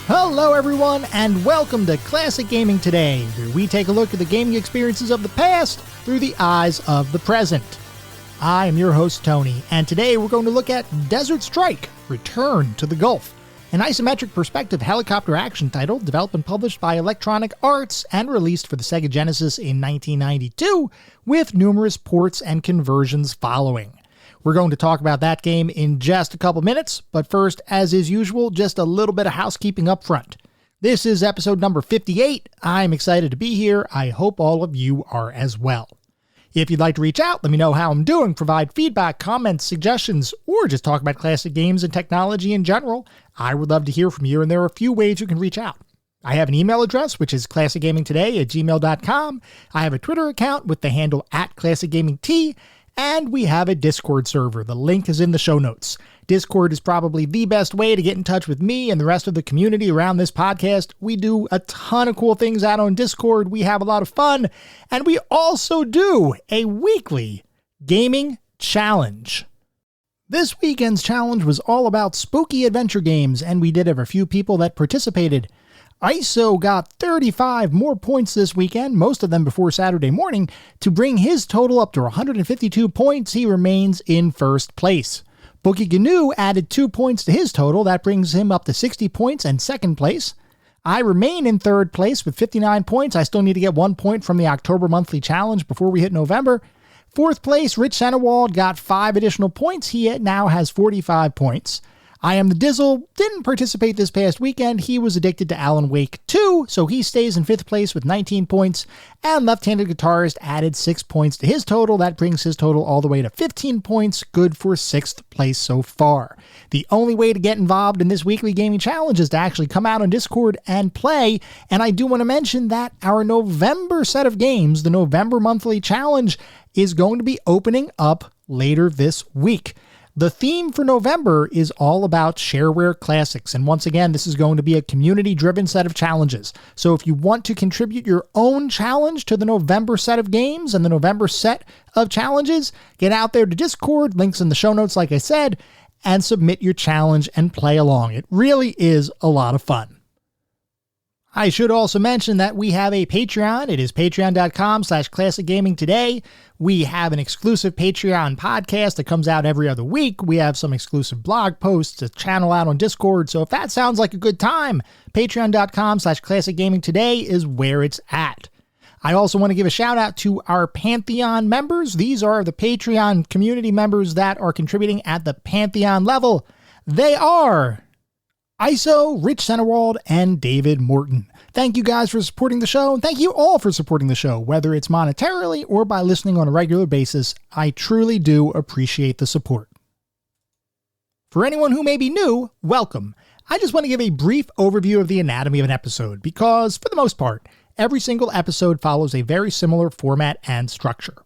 Hello everyone, and welcome to Classic Gaming Today, where we take a look at the gaming experiences of the past through the eyes of the present. I am your host Tony, and today we're going to look at Desert Strike: Return to the Gulf, an isometric perspective helicopter action title developed and published by Electronic Arts and released for the Sega Genesis in 1992, with numerous ports and conversions following. We're going to talk about that game in just a couple minutes, but first, as is usual, just a little bit of housekeeping up front. This is episode number 58. I'm excited to be here. I hope all of you are as well. If you'd like to reach out, let me know how I'm doing, provide feedback, comments, suggestions, or just talk about classic games and technology in general. I would love to hear from you, and there are a few ways you can reach out. I have an email address, which is classicgamingtoday@gmail.com. I have a Twitter account with the handle @classicgamingt, and we have a Discord server. The link is in the show notes. Discord is probably the best way to get in touch with me and the rest of the community around this podcast. We do a ton of cool things out on Discord. We have a lot of fun. And we also do a weekly gaming challenge. This weekend's challenge was all about spooky adventure games, and we did have a few people that participated. ISO got 35 more points this weekend, most of them before Saturday morning, to bring his total up to 152 points. He remains in first place. Bookie Gnu added 2 points to his total. That brings him up to 60 points and second place. I remain in third place with 59 points. I still need to get 1 point from the October monthly challenge before we hit November. Fourth place, Rich Centerwald got 5 additional points. He now has 45 points. I Am the Dizzle didn't participate this past weekend. He was addicted to Alan Wake 2, so he stays in 5th place with 19 points, and Left-Handed Guitarist added 6 points to his total. That brings his total all the way to 15 points, good for 6th place so far. The only way to get involved in this weekly gaming challenge is to actually come out on Discord and play, and I do want to mention that our November set of games, the November monthly challenge, is going to be opening up later this week. The theme for November is all about shareware classics, and once again, this is going to be a community-driven set of challenges. So if you want to contribute your own challenge to the November set of games and the November set of challenges, get out there to Discord, links in the show notes like I said, and submit your challenge and play along. It really is a lot of fun. I should also mention that we have a Patreon. It is patreon.com/classicgamingtoday. We have an exclusive Patreon podcast that comes out every other week. We have some exclusive blog posts, a channel out on Discord. So if that sounds like a good time, patreon.com/classicgamingtoday is where it's at. I also want to give a shout out to our Pantheon members. These are the Patreon community members that are contributing at the Pantheon level. They are ISO, Rich Centerwald, and David Morton. Thank you guys for supporting the show, and thank you all for supporting the show, whether it's monetarily or by listening on a regular basis. I truly do appreciate the support. For anyone who may be new, welcome. I just want to give a brief overview of the anatomy of an episode, because for the most part, every single episode follows a very similar format and structure.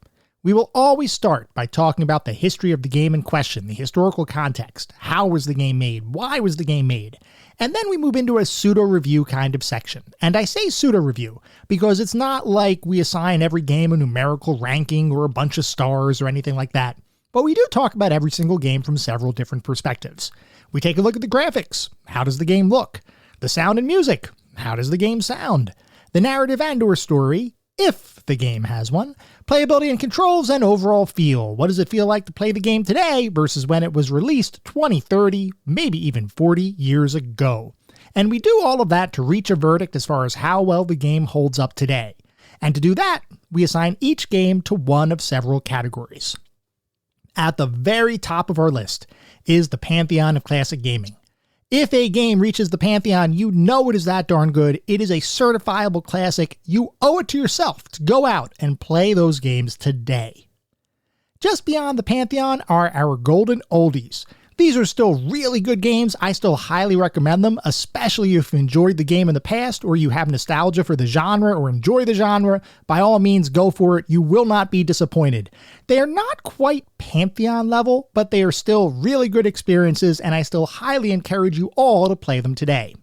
We will always start by talking about the history of the game in question, the historical context. How was the game made? Why was the game made? And then we move into a pseudo-review kind of section. And I say pseudo-review because it's not like we assign every game a numerical ranking or a bunch of stars or anything like that. But we do talk about every single game from several different perspectives. We take a look at the graphics. How does the game look? The sound and music. How does the game sound? The narrative and/or story, if the game has one, playability and controls, and overall feel. What does it feel like to play the game today versus when it was released 20, 30, maybe even 40 years ago? And we do all of that to reach a verdict as far as how well the game holds up today. And to do that, we assign each game to one of several categories. At the very top of our list is the Pantheon of Classic Gaming. If a game reaches the Pantheon, you know it is that darn good. It is a certifiable classic. You owe it to yourself to go out and play those games today. Just beyond the Pantheon are our golden oldies. These are still really good games. I still highly recommend them, especially if you enjoyed the game in the past or you have nostalgia for the genre or enjoy the genre. By all means, go for it. You will not be disappointed. They are not quite Pantheon level, but they are still really good experiences, and I still highly encourage you all to play them today.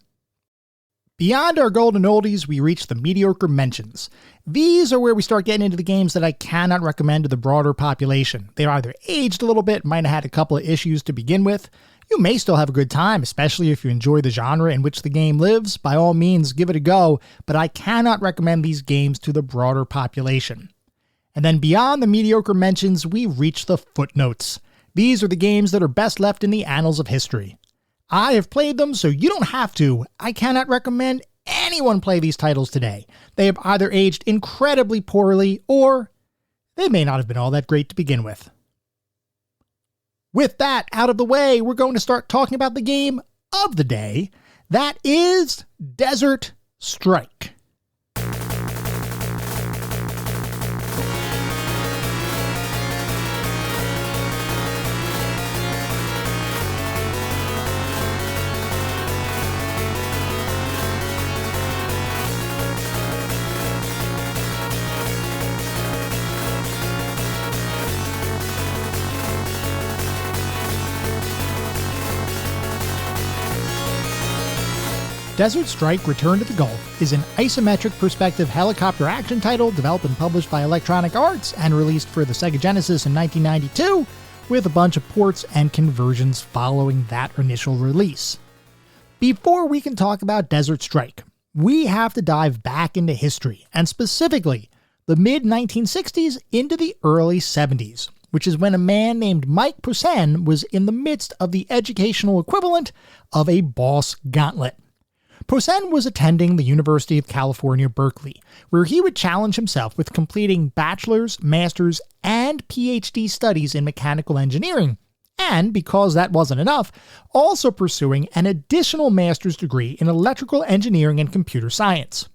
Beyond our golden oldies, we reach the mediocre mentions. These are where we start getting into the games that I cannot recommend to the broader population. They're either aged a little bit, might have had a couple of issues to begin with. You may still have a good time, especially if you enjoy the genre in which the game lives. By all means, give it a go, but I cannot recommend these games to the broader population. And then beyond the mediocre mentions, we reach the footnotes. These are the games that are best left in the annals of history. I have played them, so you don't have to. I cannot recommend anyone play these titles today. They have either aged incredibly poorly, or they may not have been all that great to begin with. With that out of the way, we're going to start talking about the game of the day. That is Desert Strike. Desert Strike: Return to the Gulf is an isometric perspective helicopter action title developed and published by Electronic Arts and released for the Sega Genesis in 1992, with a bunch of ports and conversions following that initial release. Before we can talk about Desert Strike, we have to dive back into history, and specifically the mid-1960s into the early 70s, which is when a man named Mike Poussin was in the midst of the educational equivalent of a boss gauntlet. Poussin was attending the University of California, Berkeley, where he would challenge himself with completing bachelor's, master's, and PhD studies in mechanical engineering, and, because that wasn't enough, also pursuing an additional master's degree in electrical engineering and computer science.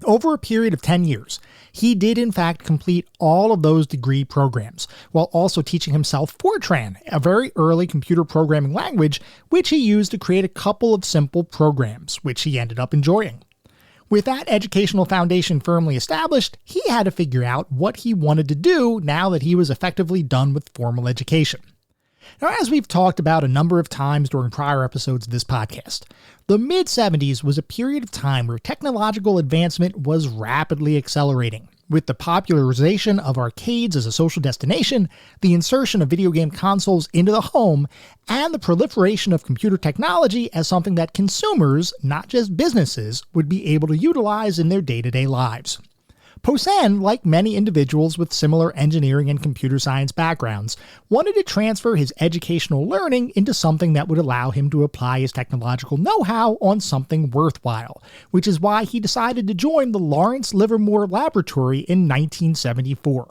Over a period of 10 years, he did in fact complete all of those degree programs, while also teaching himself Fortran, a very early computer programming language which he used to create a couple of simple programs, which he ended up enjoying. With that educational foundation firmly established, he had to figure out what he wanted to do now that he was effectively done with formal education. Now, as we've talked about a number of times during prior episodes of this podcast, the mid-70s was a period of time where technological advancement was rapidly accelerating, with the popularization of arcades as a social destination, the insertion of video game consoles into the home, and the proliferation of computer technology as something that consumers, not just businesses, would be able to utilize in their day-to-day lives. Poussin, like many individuals with similar engineering and computer science backgrounds, wanted to transfer his educational learning into something that would allow him to apply his technological know-how on something worthwhile, which is why he decided to join the Lawrence Livermore Laboratory in 1974.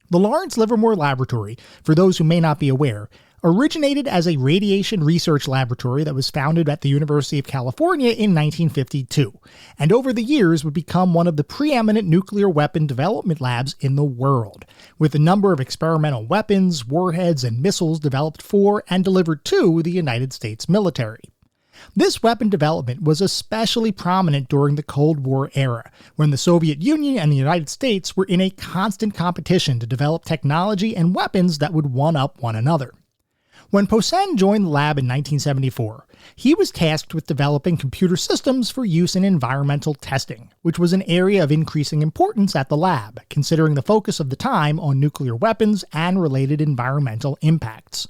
The Lawrence Livermore Laboratory, for those who may not be aware, originated as a radiation research laboratory that was founded at the University of California in 1952, and over the years would become one of the preeminent nuclear weapon development labs in the world, with a number of experimental weapons, warheads, and missiles developed for and delivered to the United States military. This weapon development was especially prominent during the Cold War era, when the Soviet Union and the United States were in a constant competition to develop technology and weapons that would one-up one another. When Poussin joined the lab in 1974, he was tasked with developing computer systems for use in environmental testing, which was an area of increasing importance at the lab, considering the focus of the time on nuclear weapons and related environmental impacts.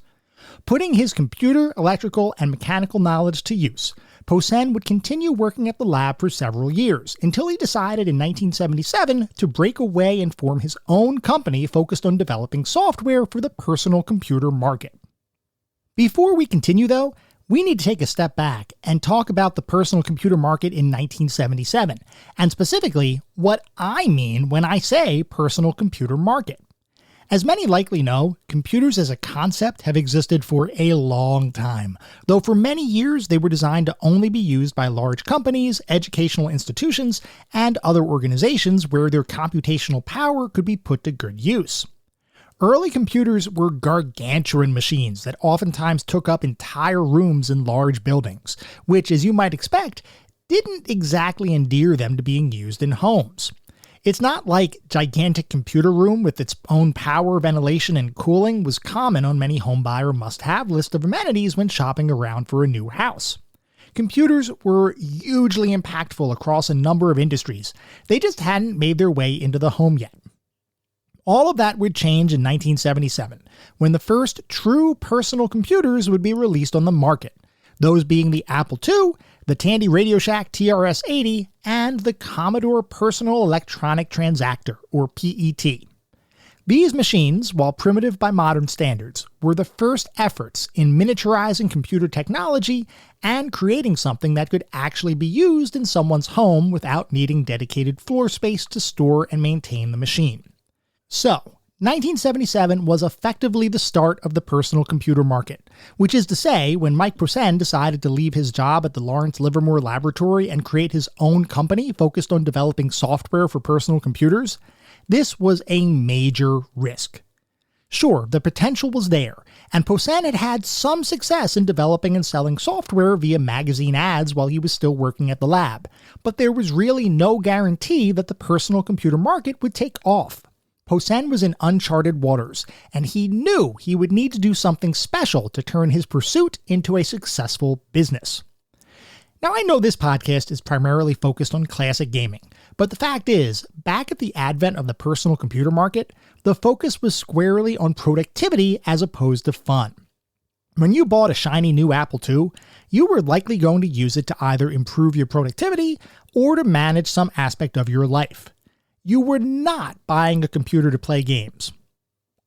Putting his computer, electrical, and mechanical knowledge to use, Poussin would continue working at the lab for several years, until he decided in 1977 to break away and form his own company focused on developing software for the personal computer market. Before we continue though, we need to take a step back and talk about the personal computer market in 1977, and specifically what I mean when I say personal computer market. As many likely know, computers as a concept have existed for a long time, though for many years they were designed to only be used by large companies, educational institutions, and other organizations where their computational power could be put to good use. Early computers were gargantuan machines that oftentimes took up entire rooms in large buildings, which, as you might expect, didn't exactly endear them to being used in homes. It's not like gigantic computer room with its own power, ventilation, and cooling was common on many homebuyer must-have list of amenities when shopping around for a new house. Computers were hugely impactful across a number of industries. They just hadn't made their way into the home yet. All of that would change in 1977, when the first true personal computers would be released on the market, those being the Apple II, the Tandy Radio Shack TRS-80, and the Commodore Personal Electronic Transactor, or PET. These machines, while primitive by modern standards, were the first efforts in miniaturizing computer technology and creating something that could actually be used in someone's home without needing dedicated floor space to store and maintain the machine. So, 1977 was effectively the start of the personal computer market, which is to say, when Mike Posehn decided to leave his job at the Lawrence Livermore Laboratory and create his own company focused on developing software for personal computers, this was a major risk. Sure, the potential was there, and Posehn had had some success in developing and selling software via magazine ads while he was still working at the lab, but there was really no guarantee that the personal computer market would take off. Posehn was in uncharted waters, and he knew he would need to do something special to turn his pursuit into a successful business. Now, I know this podcast is primarily focused on classic gaming, but the fact is, back at the advent of the personal computer market, the focus was squarely on productivity as opposed to fun. When you bought a shiny new Apple II, you were likely going to use it to either improve your productivity or to manage some aspect of your life. You were not buying a computer to play games.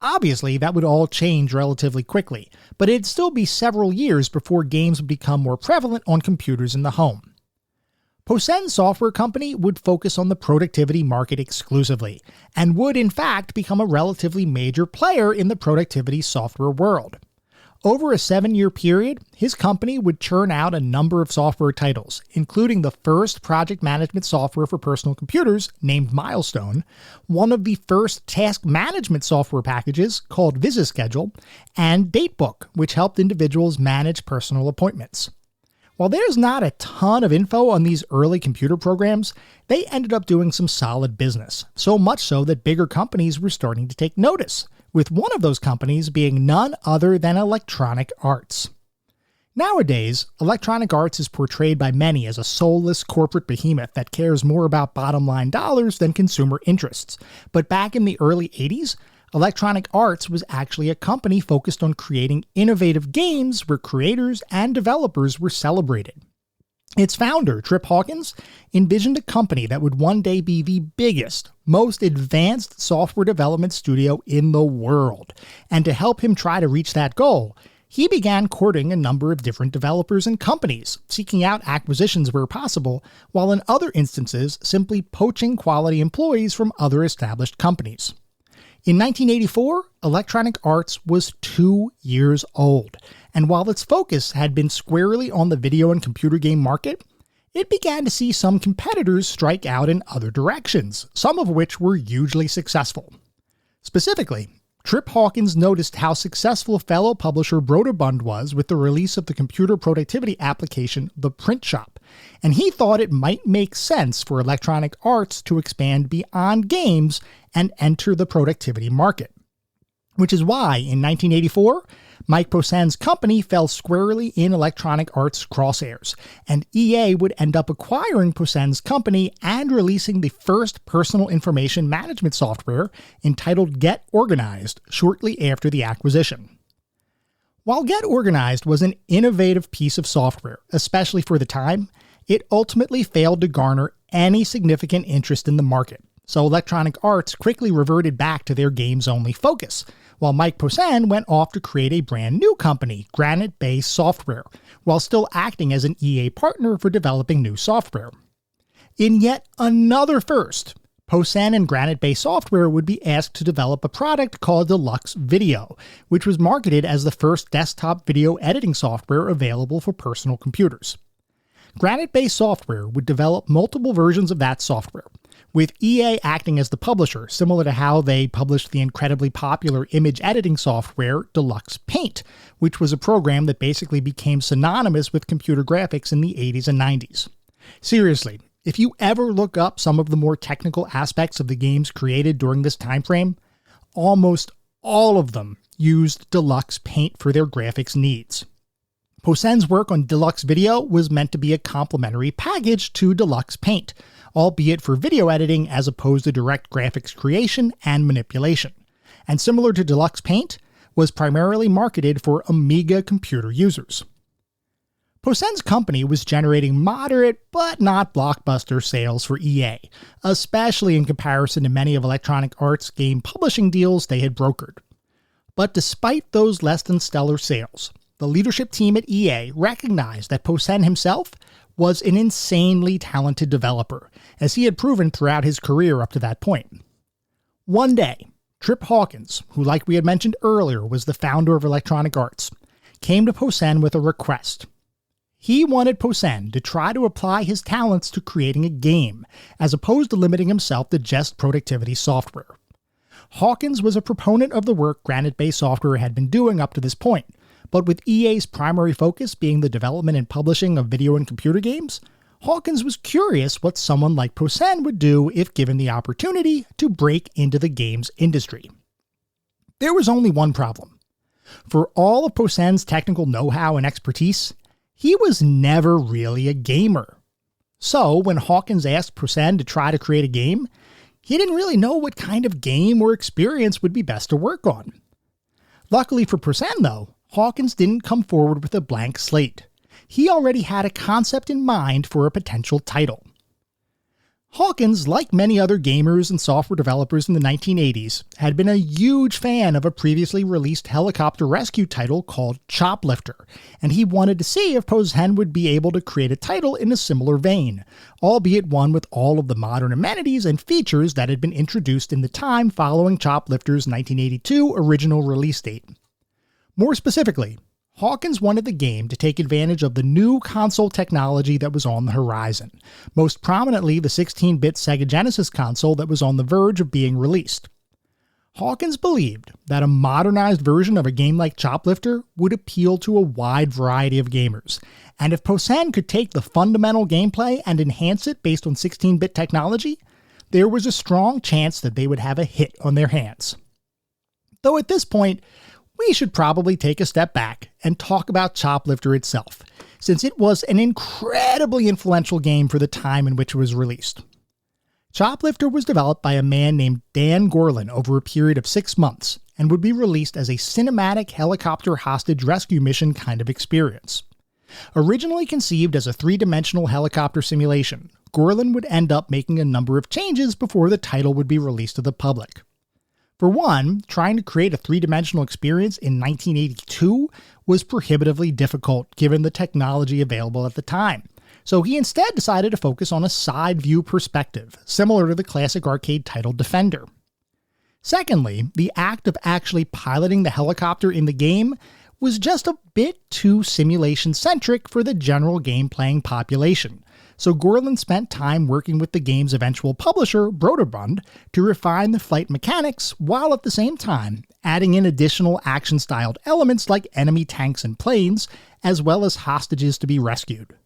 Obviously, that would all change relatively quickly, but it'd still be several years before games would become more prevalent on computers in the home. Posehn's software company would focus on the productivity market exclusively, and would in fact become a relatively major player in the productivity software world. Over a 7-year period, his company would churn out a number of software titles, including the first project management software for personal computers, named Milestone, one of the first task management software packages, called VisiSchedule, and Datebook, which helped individuals manage personal appointments. While there's not a ton of info on these early computer programs, they ended up doing some solid business, so much so that bigger companies were starting to take notice, with one of those companies being none other than Electronic Arts. Nowadays, Electronic Arts is portrayed by many as a soulless corporate behemoth that cares more about bottom-line dollars than consumer interests, but back in the early 80s, Electronic Arts was actually a company focused on creating innovative games where creators and developers were celebrated. Its founder, Trip Hawkins, envisioned a company that would one day be the biggest, most advanced software development studio in the world, and to help him try to reach that goal, he began courting a number of different developers and companies, seeking out acquisitions where possible, while in other instances simply poaching quality employees from other established companies. In 1984, Electronic Arts was 2 years old, and while its focus had been squarely on the video and computer game market, it began to see some competitors strike out in other directions, some of which were hugely successful. Specifically, Trip Hawkins noticed how successful fellow publisher Broderbund was with the release of the computer productivity application The Print Shop, and he thought it might make sense for Electronic Arts to expand beyond games and enter the productivity market. Which is why, in 1984, Mike Posehn's company fell squarely in Electronic Arts' crosshairs, and EA would end up acquiring Posehn's company and releasing the first personal information management software entitled Get Organized shortly after the acquisition. While Get Organized was an innovative piece of software, especially for the time, it ultimately failed to garner any significant interest in the market, so Electronic Arts quickly reverted back to their games-only focus, while Mike Posehn went off to create a brand new company, Granite Bay Software, while still acting as an EA partner for developing new software. In yet another first, Posehn and Granite Bay Software would be asked to develop a product called Deluxe Video, which was marketed as the first desktop video editing software available for personal computers. Granite Bay Software would develop multiple versions of that software, with EA acting as the publisher, similar to how they published the incredibly popular image editing software Deluxe Paint, which was a program that basically became synonymous with computer graphics in the 80s and 90s. Seriously, if you ever look up some of the more technical aspects of the games created during this time frame, almost all of them used Deluxe Paint for their graphics needs. Posehn's work on Deluxe Video was meant to be a complementary package to Deluxe Paint, albeit for video editing as opposed to direct graphics creation and manipulation. And similar to Deluxe Paint, was primarily marketed for Amiga computer users. Posehn's company was generating moderate but not blockbuster sales for EA, especially in comparison to many of Electronic Arts' game publishing deals they had brokered. But despite those less than stellar sales, the leadership team at EA recognized that Posen himself was an insanely talented developer, as he had proven throughout his career up to that point. One day, Trip Hawkins, who like we had mentioned earlier was the founder of Electronic Arts, came to Posen with a request. He wanted Posen to try to apply his talents to creating a game, as opposed to limiting himself to just productivity software. Hawkins was a proponent of the work Granite-based software had been doing up to this point, but with EA's primary focus being the development and publishing of video and computer games, Hawkins was curious what someone like Posen would do if given the opportunity to break into the games industry. There was only one problem. For all of Posen's technical know-how and expertise, he was never really a gamer. So when Hawkins asked Posen to try to create a game, he didn't really know what kind of game or experience would be best to work on. Luckily for Posen though, Hawkins didn't come forward with a blank slate. He already had a concept in mind for a potential title. Hawkins, like many other gamers and software developers in the 1980s, had been a huge fan of a previously released helicopter rescue title called Choplifter, and he wanted to see if Posen would be able to create a title in a similar vein, albeit one with all of the modern amenities and features that had been introduced in the time following Choplifter's 1982 original release date. More specifically, Hawkins wanted the game to take advantage of the new console technology that was on the horizon, most prominently the 16-bit Sega Genesis console that was on the verge of being released. Hawkins believed that a modernized version of a game like Choplifter would appeal to a wide variety of gamers, and if Posen could take the fundamental gameplay and enhance it based on 16-bit technology, there was a strong chance that they would have a hit on their hands. Though at this point, we should probably take a step back and talk about Choplifter itself, since it was an incredibly influential game for the time in which it was released. Choplifter was developed by a man named Dan Gorlin over a period of 6 months, and would be released as a cinematic helicopter hostage rescue mission kind of experience. Originally conceived as a 3-dimensional helicopter simulation, Gorlin would end up making a number of changes before the title would be released to the public. For one, trying to create a 3-dimensional experience in 1982 was prohibitively difficult given the technology available at the time, so he instead decided to focus on a side-view perspective, similar to the classic arcade title Defender. Secondly, the act of actually piloting the helicopter in the game was just a bit too simulation-centric for the general game-playing population, so Gorlin spent time working with the game's eventual publisher, Broderbund, to refine the flight mechanics while at the same time adding in additional action-styled elements like enemy tanks and planes, as well as hostages to be rescued.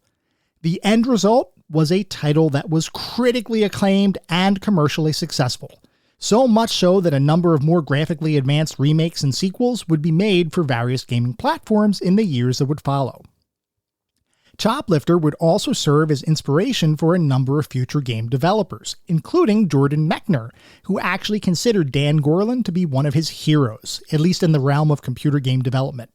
The end result was a title that was critically acclaimed and commercially successful, so much so that a number of more graphically advanced remakes and sequels would be made for various gaming platforms in the years that would follow. Choplifter would also serve as inspiration for a number of future game developers, including Jordan Mechner, who actually considered Dan Gorlin to be one of his heroes, at least in the realm of computer game development.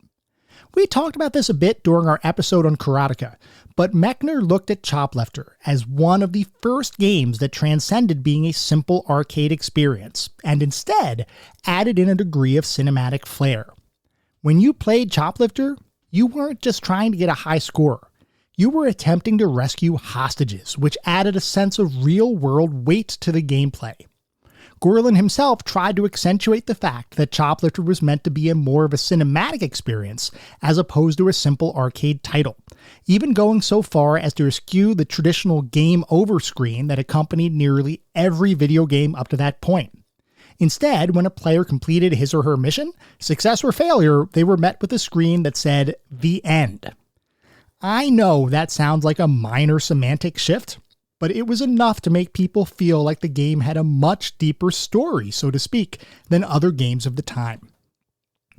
We talked about this a bit during our episode on Karateka, but Mechner looked at Choplifter as one of the first games that transcended being a simple arcade experience, and instead added in a degree of cinematic flair. When you played Choplifter, you weren't just trying to get a high score. You were attempting to rescue hostages, which added a sense of real-world weight to the gameplay. Gorlin himself tried to accentuate the fact that Choplifter was meant to be a more of a cinematic experience as opposed to a simple arcade title, even going so far as to eschew the traditional game over screen that accompanied nearly every video game up to that point. Instead, when a player completed his or her mission, success or failure, they were met with a screen that said, "The End." I know that sounds like a minor semantic shift, but it was enough to make people feel like the game had a much deeper story, so to speak, than other games of the time.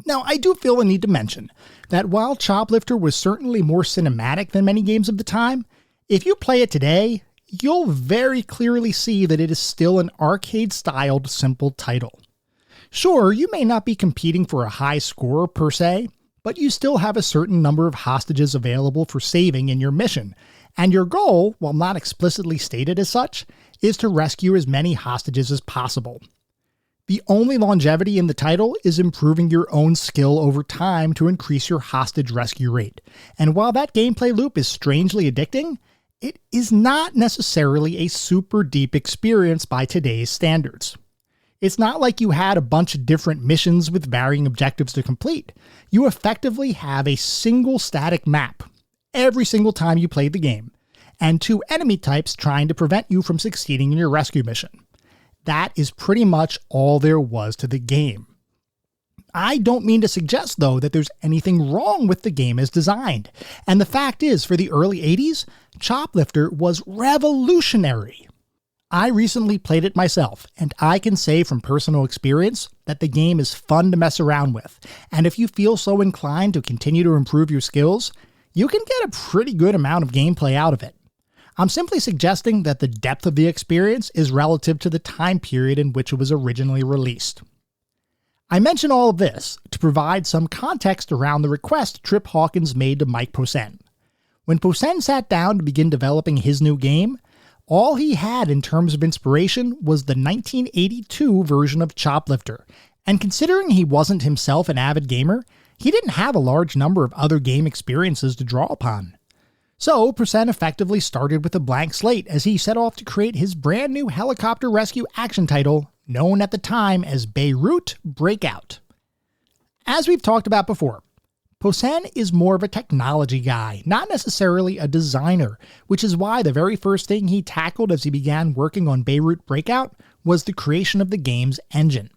Now, I do feel the need to mention that while Choplifter was certainly more cinematic than many games of the time, if you play it today, you'll very clearly see that it is still an arcade-styled simple title. Sure, you may not be competing for a high score per se, but you still have a certain number of hostages available for saving in your mission, and your goal, while not explicitly stated as such, is to rescue as many hostages as possible. The only longevity in the title is improving your own skill over time to increase your hostage rescue rate, and while that gameplay loop is strangely addicting, it is not necessarily a super deep experience by today's standards. It's not like you had a bunch of different missions with varying objectives to complete. You effectively have a single static map every single time you played the game, and 2 enemy types trying to prevent you from succeeding in your rescue mission. That is pretty much all there was to the game. I don't mean to suggest, though, that there's anything wrong with the game as designed, and the fact is, for the early 80s, Choplifter was revolutionary. I recently played it myself, and I can say from personal experience that the game is fun to mess around with, and if you feel so inclined to continue to improve your skills, you can get a pretty good amount of gameplay out of it. I'm simply suggesting that the depth of the experience is relative to the time period in which it was originally released. I mention all of this to provide some context around the request Trip Hawkins made to Mike Posehn. When Posehn sat down to begin developing his new game, all he had in terms of inspiration was the 1982 version of Choplifter, and considering he wasn't himself an avid gamer, he didn't have a large number of other game experiences to draw upon. So, Posehn effectively started with a blank slate as he set off to create his brand new helicopter rescue action title, known at the time as Beirut Breakout. As we've talked about before, Posehn is more of a technology guy, not necessarily a designer, which is why the very first thing he tackled as he began working on Beirut Breakout was the creation of the game's engine.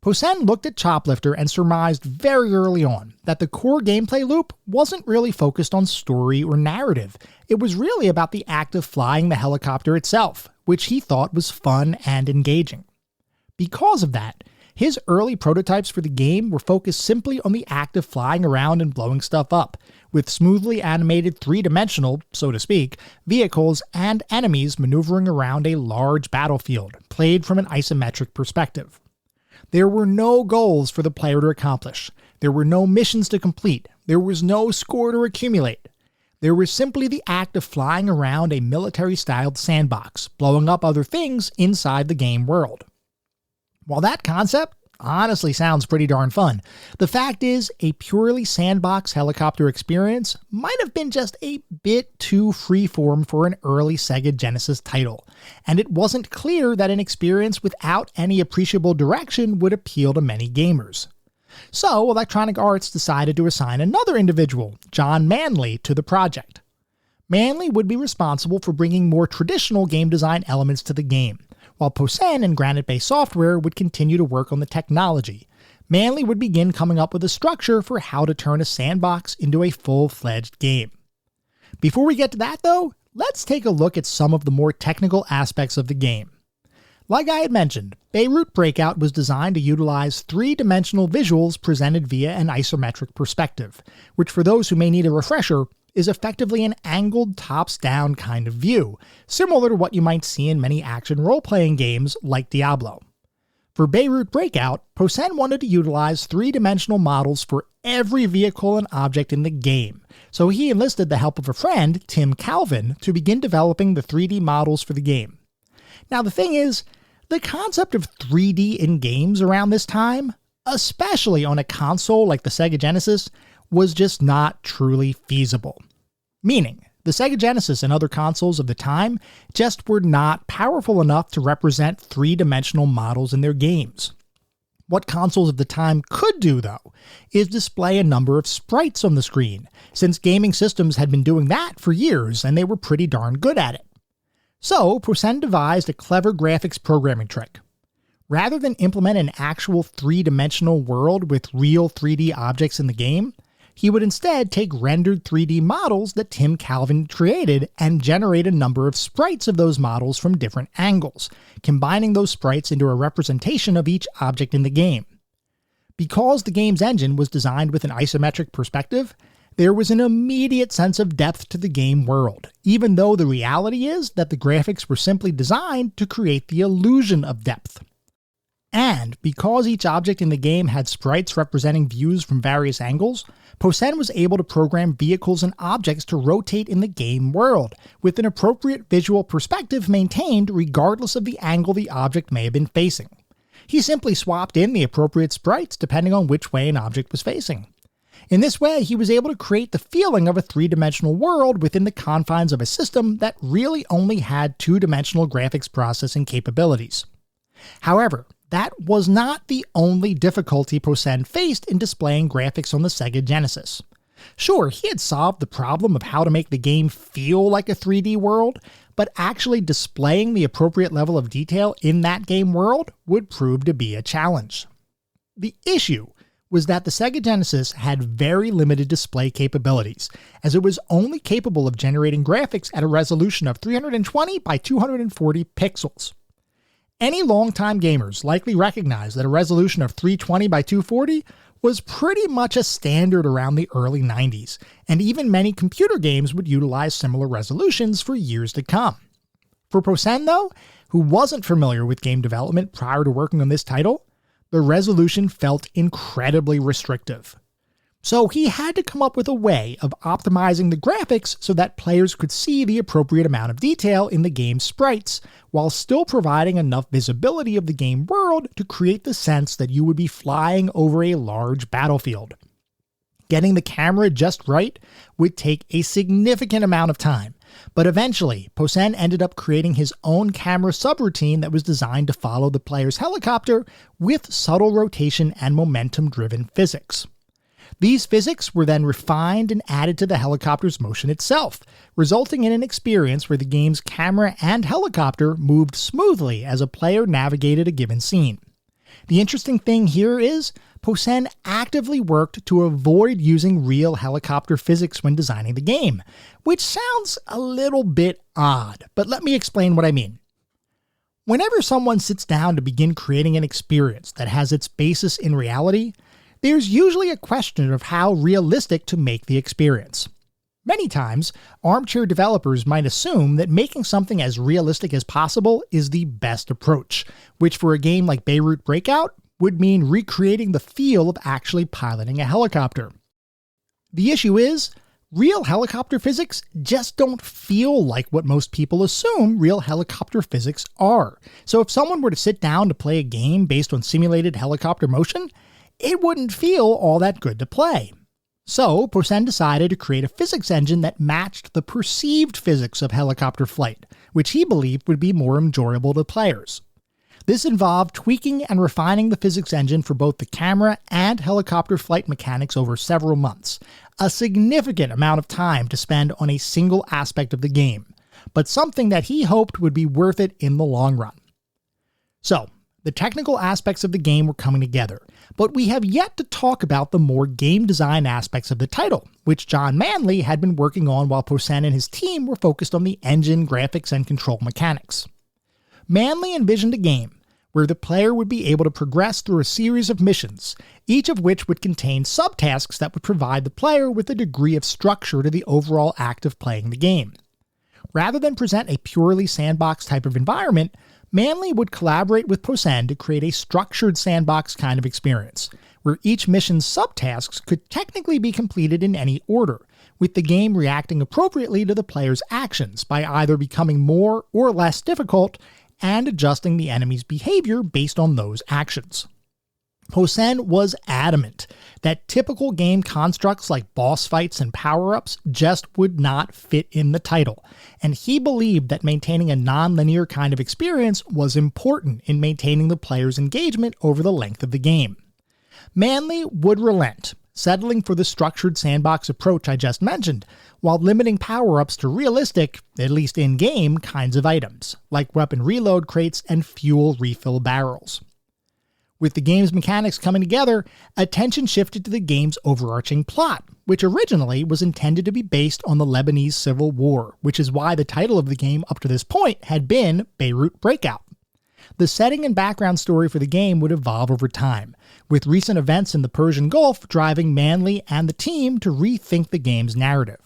Posehn looked at Choplifter and surmised very early on that the core gameplay loop wasn't really focused on story or narrative. It was really about the act of flying the helicopter itself, which he thought was fun and engaging. Because of that, his early prototypes for the game were focused simply on the act of flying around and blowing stuff up, with smoothly animated 3-dimensional, so to speak, vehicles and enemies maneuvering around a large battlefield, played from an isometric perspective. There were no goals for the player to accomplish. There were no missions to complete. There was no score to accumulate. There was simply the act of flying around a military-styled sandbox, blowing up other things inside the game world. While that concept honestly sounds pretty darn fun, the fact is a purely sandbox helicopter experience might have been just a bit too freeform for an early Sega Genesis title, and it wasn't clear that an experience without any appreciable direction would appeal to many gamers. So Electronic Arts decided to assign another individual, John Manley, to the project. Manley would be responsible for bringing more traditional game design elements to the game, while Posehn and Granite Bay Software would continue to work on the technology. Manley would begin coming up with a structure for how to turn a sandbox into a full-fledged game. Before we get to that though, let's take a look at some of the more technical aspects of the game. Like I had mentioned, Beirut Breakout was designed to utilize 3-dimensional visuals presented via an isometric perspective, which for those who may need a refresher, is effectively an angled tops-down kind of view, similar to what you might see in many action role-playing games like Diablo. For Beirut Breakout, Posehn wanted to utilize 3-dimensional models for every vehicle and object in the game, so he enlisted the help of a friend, Tim Calvin, to begin developing the 3D models for the game. Now the thing is, the concept of 3D in games around this time, especially on a console like the Sega Genesis, was just not truly feasible. Meaning, the Sega Genesis and other consoles of the time just were not powerful enough to represent 3-dimensional models in their games. What consoles of the time could do, though, is display a number of sprites on the screen, since gaming systems had been doing that for years and they were pretty darn good at it. So, Posehn devised a clever graphics programming trick. Rather than implement an actual 3-dimensional world with real 3D objects in the game, he would instead take rendered 3D models that Tim Calvin created and generate a number of sprites of those models from different angles, combining those sprites into a representation of each object in the game. Because the game's engine was designed with an isometric perspective, There was an immediate sense of depth to the game world, even though the reality is that the graphics were simply designed to create the illusion of depth. And because each object in the game had sprites representing views from various angles, Posen was able to program vehicles and objects to rotate in the game world, with an appropriate visual perspective maintained regardless of the angle the object may have been facing. He simply swapped in the appropriate sprites depending on which way an object was facing. In this way, he was able to create the feeling of a three-dimensional world within the confines of a system that really only had two-dimensional graphics processing capabilities. However, that was not the only difficulty Posen faced in displaying graphics on the Sega Genesis. Sure, he had solved the problem of how to make the game feel like a 3D world, but actually displaying the appropriate level of detail in that game world would prove to be a challenge. The issue was that the Sega Genesis had very limited display capabilities, as it was only capable of generating graphics at a resolution of 320 by 240 pixels. Any longtime gamers likely recognize that a resolution of 320 by 240 was pretty much a standard around the early 90s, and even many computer games would utilize similar resolutions for years to come. For Posen, though, who wasn't familiar with game development prior to working on this title, the resolution felt incredibly restrictive. So he had to come up with a way of optimizing the graphics so that players could see the appropriate amount of detail in the game's sprites, while still providing enough visibility of the game world to create the sense that you would be flying over a large battlefield. Getting the camera just right would take a significant amount of time, but eventually, Posen ended up creating his own camera subroutine that was designed to follow the player's helicopter with subtle rotation and momentum-driven physics. These physics were then refined and added to the helicopter's motion itself, resulting in an experience where the game's camera and helicopter moved smoothly as a player navigated a given scene. The interesting thing here is, Posen actively worked to avoid using real helicopter physics when designing the game, which sounds a little bit odd, but let me explain what I mean. Whenever someone sits down to begin creating an experience that has its basis in reality, there's usually a question of how realistic to make the experience. Many times, armchair developers might assume that making something as realistic as possible is the best approach, which for a game like Beirut Breakout would mean recreating the feel of actually piloting a helicopter. The issue is, real helicopter physics just don't feel like what most people assume real helicopter physics are. So if someone were to sit down to play a game based on simulated helicopter motion, it wouldn't feel all that good to play. So, Posen decided to create a physics engine that matched the perceived physics of helicopter flight, which he believed would be more enjoyable to players. This involved tweaking and refining the physics engine for both the camera and helicopter flight mechanics over several months, a significant amount of time to spend on a single aspect of the game, but something that he hoped would be worth it in the long run. So, the technical aspects of the game were coming together, but we have yet to talk about the more game design aspects of the title, which John Manley had been working on while Posen and his team were focused on the engine, graphics, and control mechanics. Manley envisioned a game where the player would be able to progress through a series of missions, each of which would contain subtasks that would provide the player with a degree of structure to the overall act of playing the game. Rather than present a purely sandbox type of environment, Manley would collaborate with Posen to create a structured sandbox kind of experience, where each mission's subtasks could technically be completed in any order, with the game reacting appropriately to the player's actions by either becoming more or less difficult and adjusting the enemy's behavior based on those actions. Posen was adamant that typical game constructs like boss fights and power-ups just would not fit in the title, and he believed that maintaining a non-linear kind of experience was important in maintaining the player's engagement over the length of the game. Manley would relent, settling for the structured sandbox approach I just mentioned, while limiting power-ups to realistic, at least in-game, kinds of items, like weapon reload crates and fuel refill barrels. With the game's mechanics coming together, attention shifted to the game's overarching plot, which originally was intended to be based on the Lebanese Civil War, which is why the title of the game up to this point had been Beirut Breakout. The setting and background story for the game would evolve over time, with recent events in the Persian Gulf driving Manley and the team to rethink the game's narrative.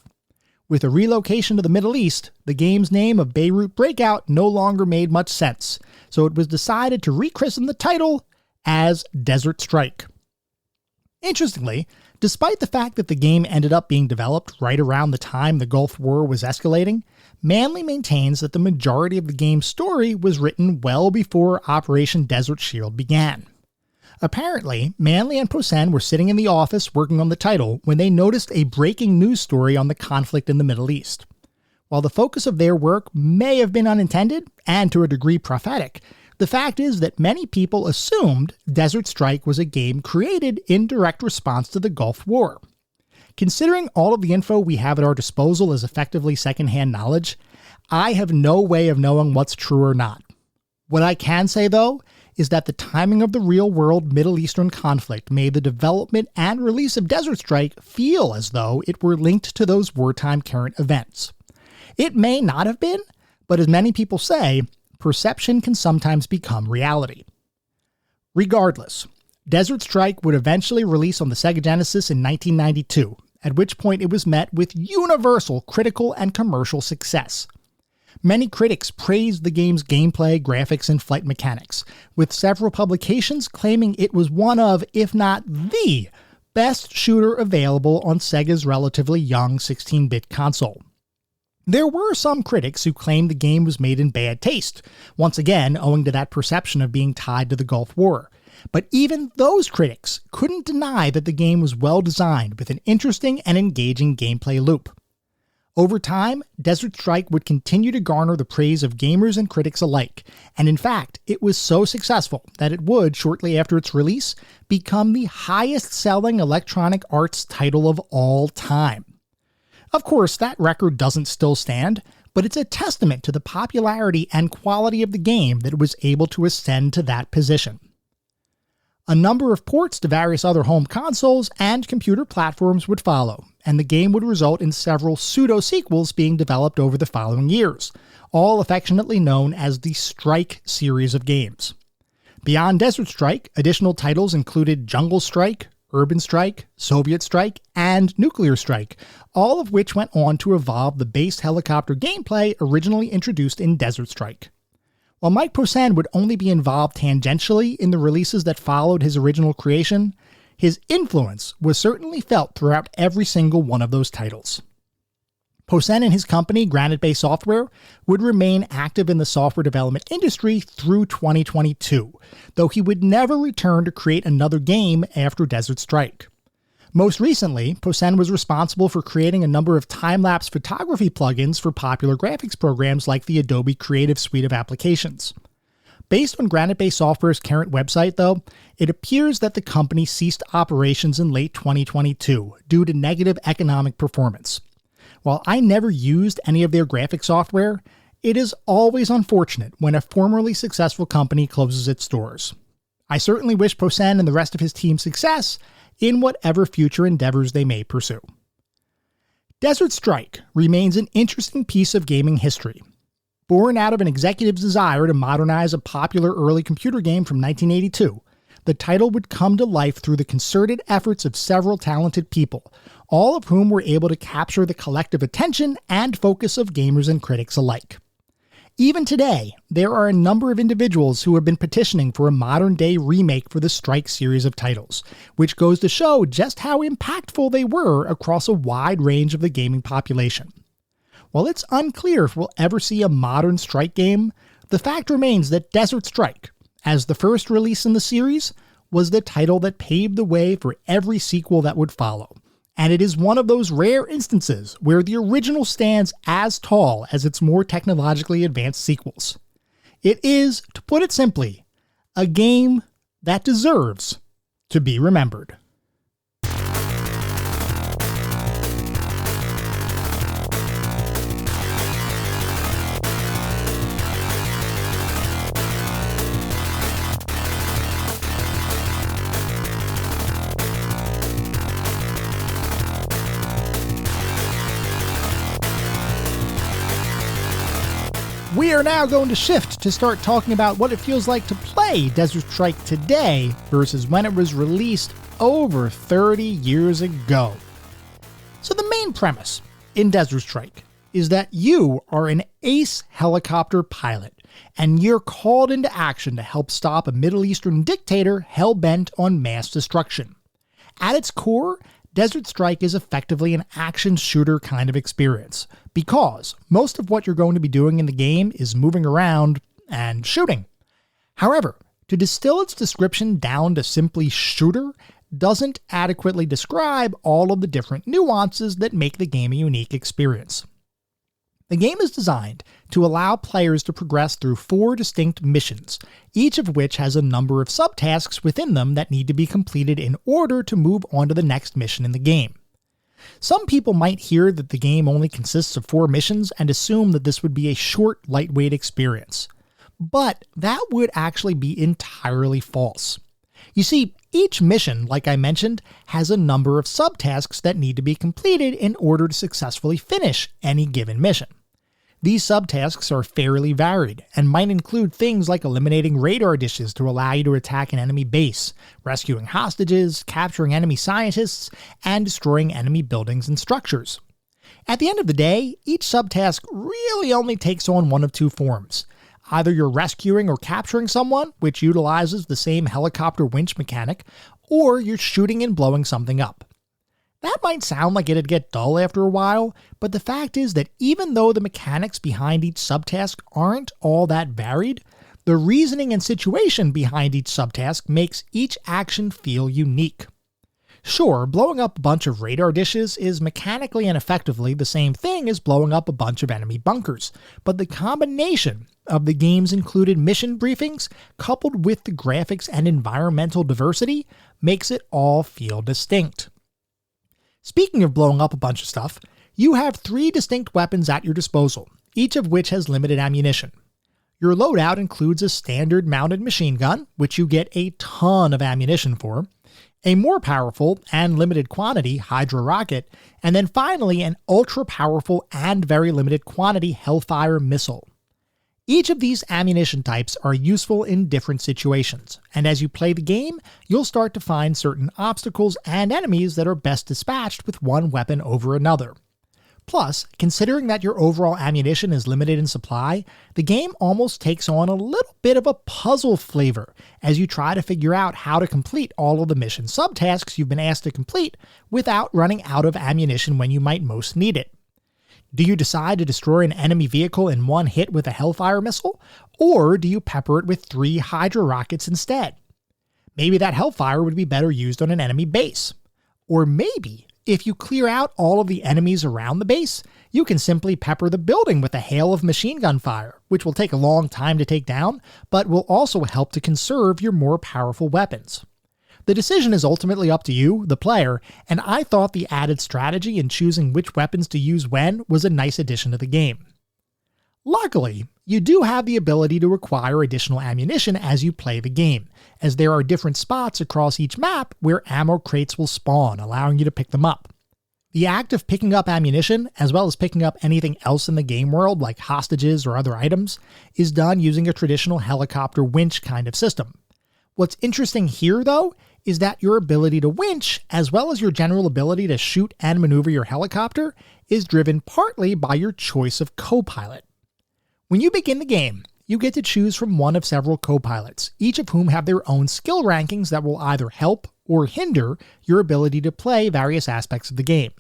With a relocation to the Middle East, the game's name of Beirut Breakout no longer made much sense, so it was decided to rechristen the title as Desert Strike. Interestingly, despite the fact that the game ended up being developed right around the time the Gulf War was escalating, Manley maintains that the majority of the game's story was written well before Operation Desert Shield began. Apparently, Manley and Posen were sitting in the office working on the title when they noticed a breaking news story on the conflict in the Middle East. While the focus of their work may have been unintended, and to a degree prophetic, the fact is that many people assumed Desert Strike was a game created in direct response to the Gulf War. Considering all of the info we have at our disposal is effectively secondhand knowledge, I have no way of knowing what's true or not. What I can say, though, is that the timing of the real-world Middle Eastern conflict made the development and release of Desert Strike feel as though it were linked to those wartime current events. It may not have been, but as many people say, perception can sometimes become reality. Regardless, Desert Strike would eventually release on the Sega Genesis in 1992, at which point it was met with universal critical and commercial success. Many critics praised the game's gameplay, graphics, and flight mechanics, with several publications claiming it was one of, if not the, best shooter available on Sega's relatively young 16-bit console. There were some critics who claimed the game was made in bad taste, once again owing to that perception of being tied to the Gulf War. But even those critics couldn't deny that the game was well designed with an interesting and engaging gameplay loop. Over time, Desert Strike would continue to garner the praise of gamers and critics alike, and in fact, it was so successful that it would, shortly after its release, become the highest-selling Electronic Arts title of all time. Of course, that record doesn't still stand, but it's a testament to the popularity and quality of the game that it was able to ascend to that position. A number of ports to various other home consoles and computer platforms would follow, and the game would result in several pseudo-sequels being developed over the following years, all affectionately known as the Strike series of games. Beyond Desert Strike, additional titles included Jungle Strike, Urban Strike, Soviet Strike, and Nuclear Strike, all of which went on to evolve the base helicopter gameplay originally introduced in Desert Strike. While Mike Posen would only be involved tangentially in the releases that followed his original creation, his influence was certainly felt throughout every single one of those titles. Posen and his company, Granite Bay Software, would remain active in the software development industry through 2022, though he would never return to create another game after Desert Strike. Most recently, Posen was responsible for creating a number of time-lapse photography plugins for popular graphics programs like the Adobe Creative Suite of applications. Based on Granite Bay Software's current website, though, it appears that the company ceased operations in late 2022 due to negative economic performance. While I never used any of their graphic software, it is always unfortunate when a formerly successful company closes its doors. I certainly wish Posen and the rest of his team success in whatever future endeavors they may pursue. Desert Strike remains an interesting piece of gaming history. Born out of an executive's desire to modernize a popular early computer game from 1982, the title would come to life through the concerted efforts of several talented people, all of whom were able to capture the collective attention and focus of gamers and critics alike. Even today, there are a number of individuals who have been petitioning for a modern-day remake for the Strike series of titles, which goes to show just how impactful they were across a wide range of the gaming population. While it's unclear if we'll ever see a modern Strike game, the fact remains that Desert Strike, as the first release in the series, was the title that paved the way for every sequel that would follow. And it is one of those rare instances where the original stands as tall as its more technologically advanced sequels. It is, to put it simply, a game that deserves to be remembered. We are now going to shift to start talking about what it feels like to play Desert Strike today versus when it was released over 30 years ago. So the main premise in Desert Strike is that you are an ace helicopter pilot, and you're called into action to help stop a Middle Eastern dictator hell-bent on mass destruction. At its core, Desert Strike is effectively an action shooter kind of experience, because most of what you're going to be doing in the game is moving around and shooting. However, to distill its description down to simply shooter doesn't adequately describe all of the different nuances that make the game a unique experience. The game is designed to allow players to progress through 4 distinct missions, each of which has a number of subtasks within them that need to be completed in order to move on to the next mission in the game. Some people might hear that the game only consists of 4 missions and assume that this would be a short, lightweight experience. But that would actually be entirely false. You see, each mission, like I mentioned, has a number of subtasks that need to be completed in order to successfully finish any given mission. These subtasks are fairly varied, and might include things like eliminating radar dishes to allow you to attack an enemy base, rescuing hostages, capturing enemy scientists, and destroying enemy buildings and structures. At the end of the day, each subtask really only takes on one of 2 forms. Either you're rescuing or capturing someone, which utilizes the same helicopter winch mechanic, or you're shooting and blowing something up. That might sound like it'd get dull after a while, but the fact is that even though the mechanics behind each subtask aren't all that varied, the reasoning and situation behind each subtask makes each action feel unique. Sure, blowing up a bunch of radar dishes is mechanically and effectively the same thing as blowing up a bunch of enemy bunkers, but the combination of the game's included mission briefings, coupled with the graphics and environmental diversity, makes it all feel distinct. Speaking of blowing up a bunch of stuff, you have 3 distinct weapons at your disposal, each of which has limited ammunition. Your loadout includes a standard mounted machine gun, which you get a ton of ammunition for, a more powerful and limited quantity Hydra rocket, and then finally an ultra-powerful and very limited quantity Hellfire missile. Each of these ammunition types are useful in different situations, and as you play the game, you'll start to find certain obstacles and enemies that are best dispatched with one weapon over another. Plus, considering that your overall ammunition is limited in supply, the game almost takes on a little bit of a puzzle flavor as you try to figure out how to complete all of the mission subtasks you've been asked to complete without running out of ammunition when you might most need it. Do you decide to destroy an enemy vehicle in one hit with a Hellfire missile, or do you pepper it with 3 Hydra rockets instead? Maybe that Hellfire would be better used on an enemy base. Or maybe, if you clear out all of the enemies around the base, you can simply pepper the building with a hail of machine gun fire, which will take a long time to take down, but will also help to conserve your more powerful weapons. The decision is ultimately up to you, the player, and I thought the added strategy in choosing which weapons to use when was a nice addition to the game. Luckily, you do have the ability to acquire additional ammunition as you play the game, as there are different spots across each map where ammo crates will spawn, allowing you to pick them up. The act of picking up ammunition, as well as picking up anything else in the game world like hostages or other items, is done using a traditional helicopter winch kind of system. What's interesting here, though, is that your ability to winch, as well as your general ability to shoot and maneuver your helicopter, is driven partly by your choice of co-pilot. When you begin the game, you get to choose from one of several co-pilots, each of whom have their own skill rankings that will either help or hinder your ability to play various aspects of the game.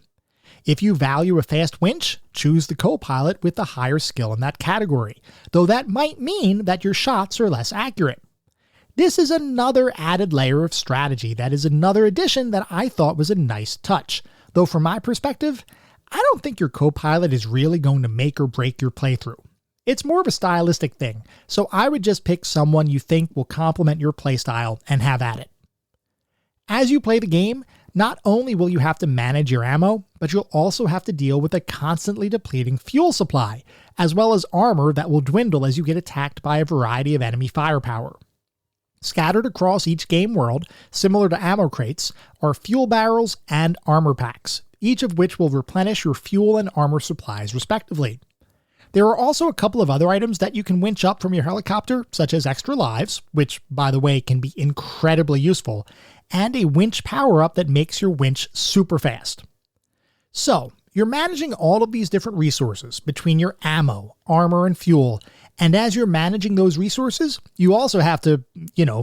If you value a fast winch, choose the co-pilot with the higher skill in that category, though that might mean that your shots are less accurate. This is another added layer of strategy that is another addition that I thought was a nice touch, though from my perspective, I don't think your co-pilot is really going to make or break your playthrough. It's more of a stylistic thing, so I would just pick someone you think will complement your playstyle and have at it. As you play the game, not only will you have to manage your ammo, but you'll also have to deal with a constantly depleting fuel supply, as well as armor that will dwindle as you get attacked by a variety of enemy firepower. Scattered across each game world, similar to ammo crates, are fuel barrels and armor packs, each of which will replenish your fuel and armor supplies respectively. There are also a couple of other items that you can winch up from your helicopter, such as extra lives, which, by the way, can be incredibly useful, and a winch power-up that makes your winch super fast. So, you're managing all of these different resources between your ammo, armor, and fuel, and as you're managing those resources, you also have to,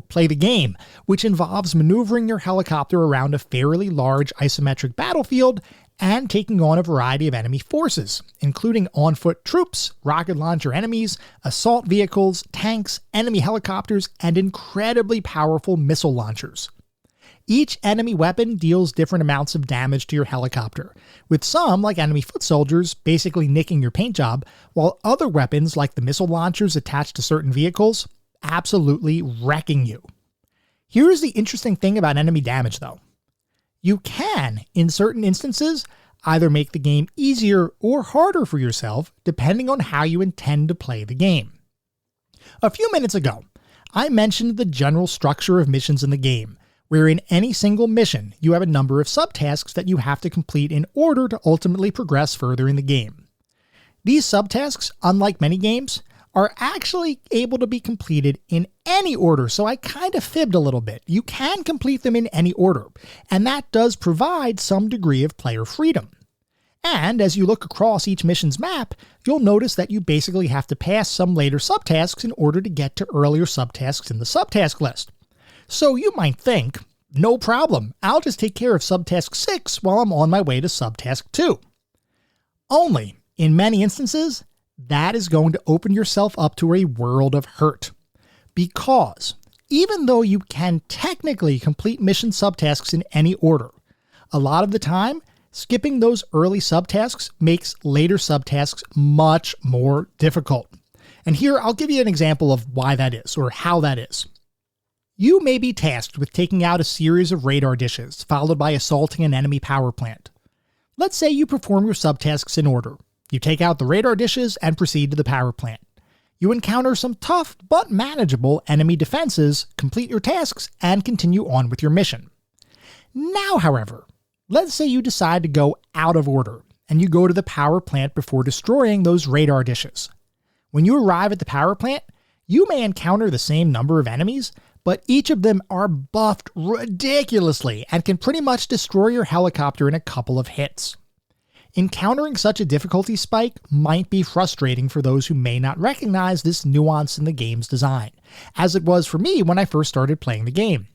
play the game, which involves maneuvering your helicopter around a fairly large isometric battlefield and taking on a variety of enemy forces, including on-foot troops, rocket launcher enemies, assault vehicles, tanks, enemy helicopters, and incredibly powerful missile launchers. Each enemy weapon deals different amounts of damage to your helicopter, with some, like enemy foot soldiers, basically nicking your paint job, while other weapons, like the missile launchers attached to certain vehicles, absolutely wrecking you. Here's the interesting thing about enemy damage, though. You can, in certain instances, either make the game easier or harder for yourself, depending on how you intend to play the game. A few minutes ago, I mentioned the general structure of missions in the game, where in any single mission, you have a number of subtasks that you have to complete in order to ultimately progress further in the game. These subtasks, unlike many games, are actually able to be completed in any order, so I kind of fibbed a little bit. You can complete them in any order, and that does provide some degree of player freedom. And as you look across each mission's map, you'll notice that you basically have to pass some later subtasks in order to get to earlier subtasks in the subtask list. So you might think, no problem, I'll just take care of subtask 6 while I'm on my way to subtask 2. Only, in many instances, that is going to open yourself up to a world of hurt. Because, even though you can technically complete mission subtasks in any order, a lot of the time, skipping those early subtasks makes later subtasks much more difficult. And here I'll give you an example of why that is, or how that is. You may be tasked with taking out a series of radar dishes, followed by assaulting an enemy power plant. Let's say you perform your subtasks in order. You take out the radar dishes and proceed to the power plant. You encounter some tough but manageable enemy defenses, complete your tasks, and continue on with your mission. Now, however, let's say you decide to go out of order, and you go to the power plant before destroying those radar dishes. When you arrive at the power plant, you may encounter the same number of enemies, but each of them are buffed ridiculously and can pretty much destroy your helicopter in a couple of hits. Encountering such a difficulty spike might be frustrating for those who may not recognize this nuance in the game's design, as it was for me when I first started playing the game.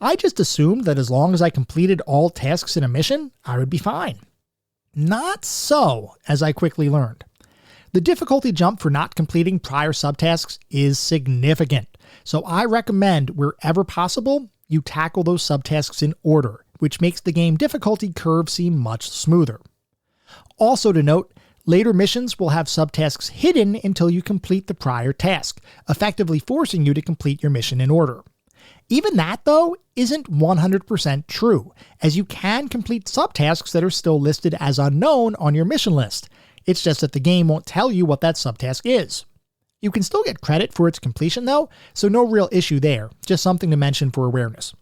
I just assumed that as long as I completed all tasks in a mission, I would be fine. Not so, as I quickly learned. The difficulty jump for not completing prior subtasks is significant, so I recommend wherever possible, you tackle those subtasks in order, which makes the game difficulty curve seem much smoother. Also to note, later missions will have subtasks hidden until you complete the prior task, effectively forcing you to complete your mission in order. Even that, though, isn't 100% true, as you can complete subtasks that are still listed as unknown on your mission list. It's just that the game won't tell you what that subtask is. You can still get credit for its completion though, so no real issue there, just something to mention for awareness.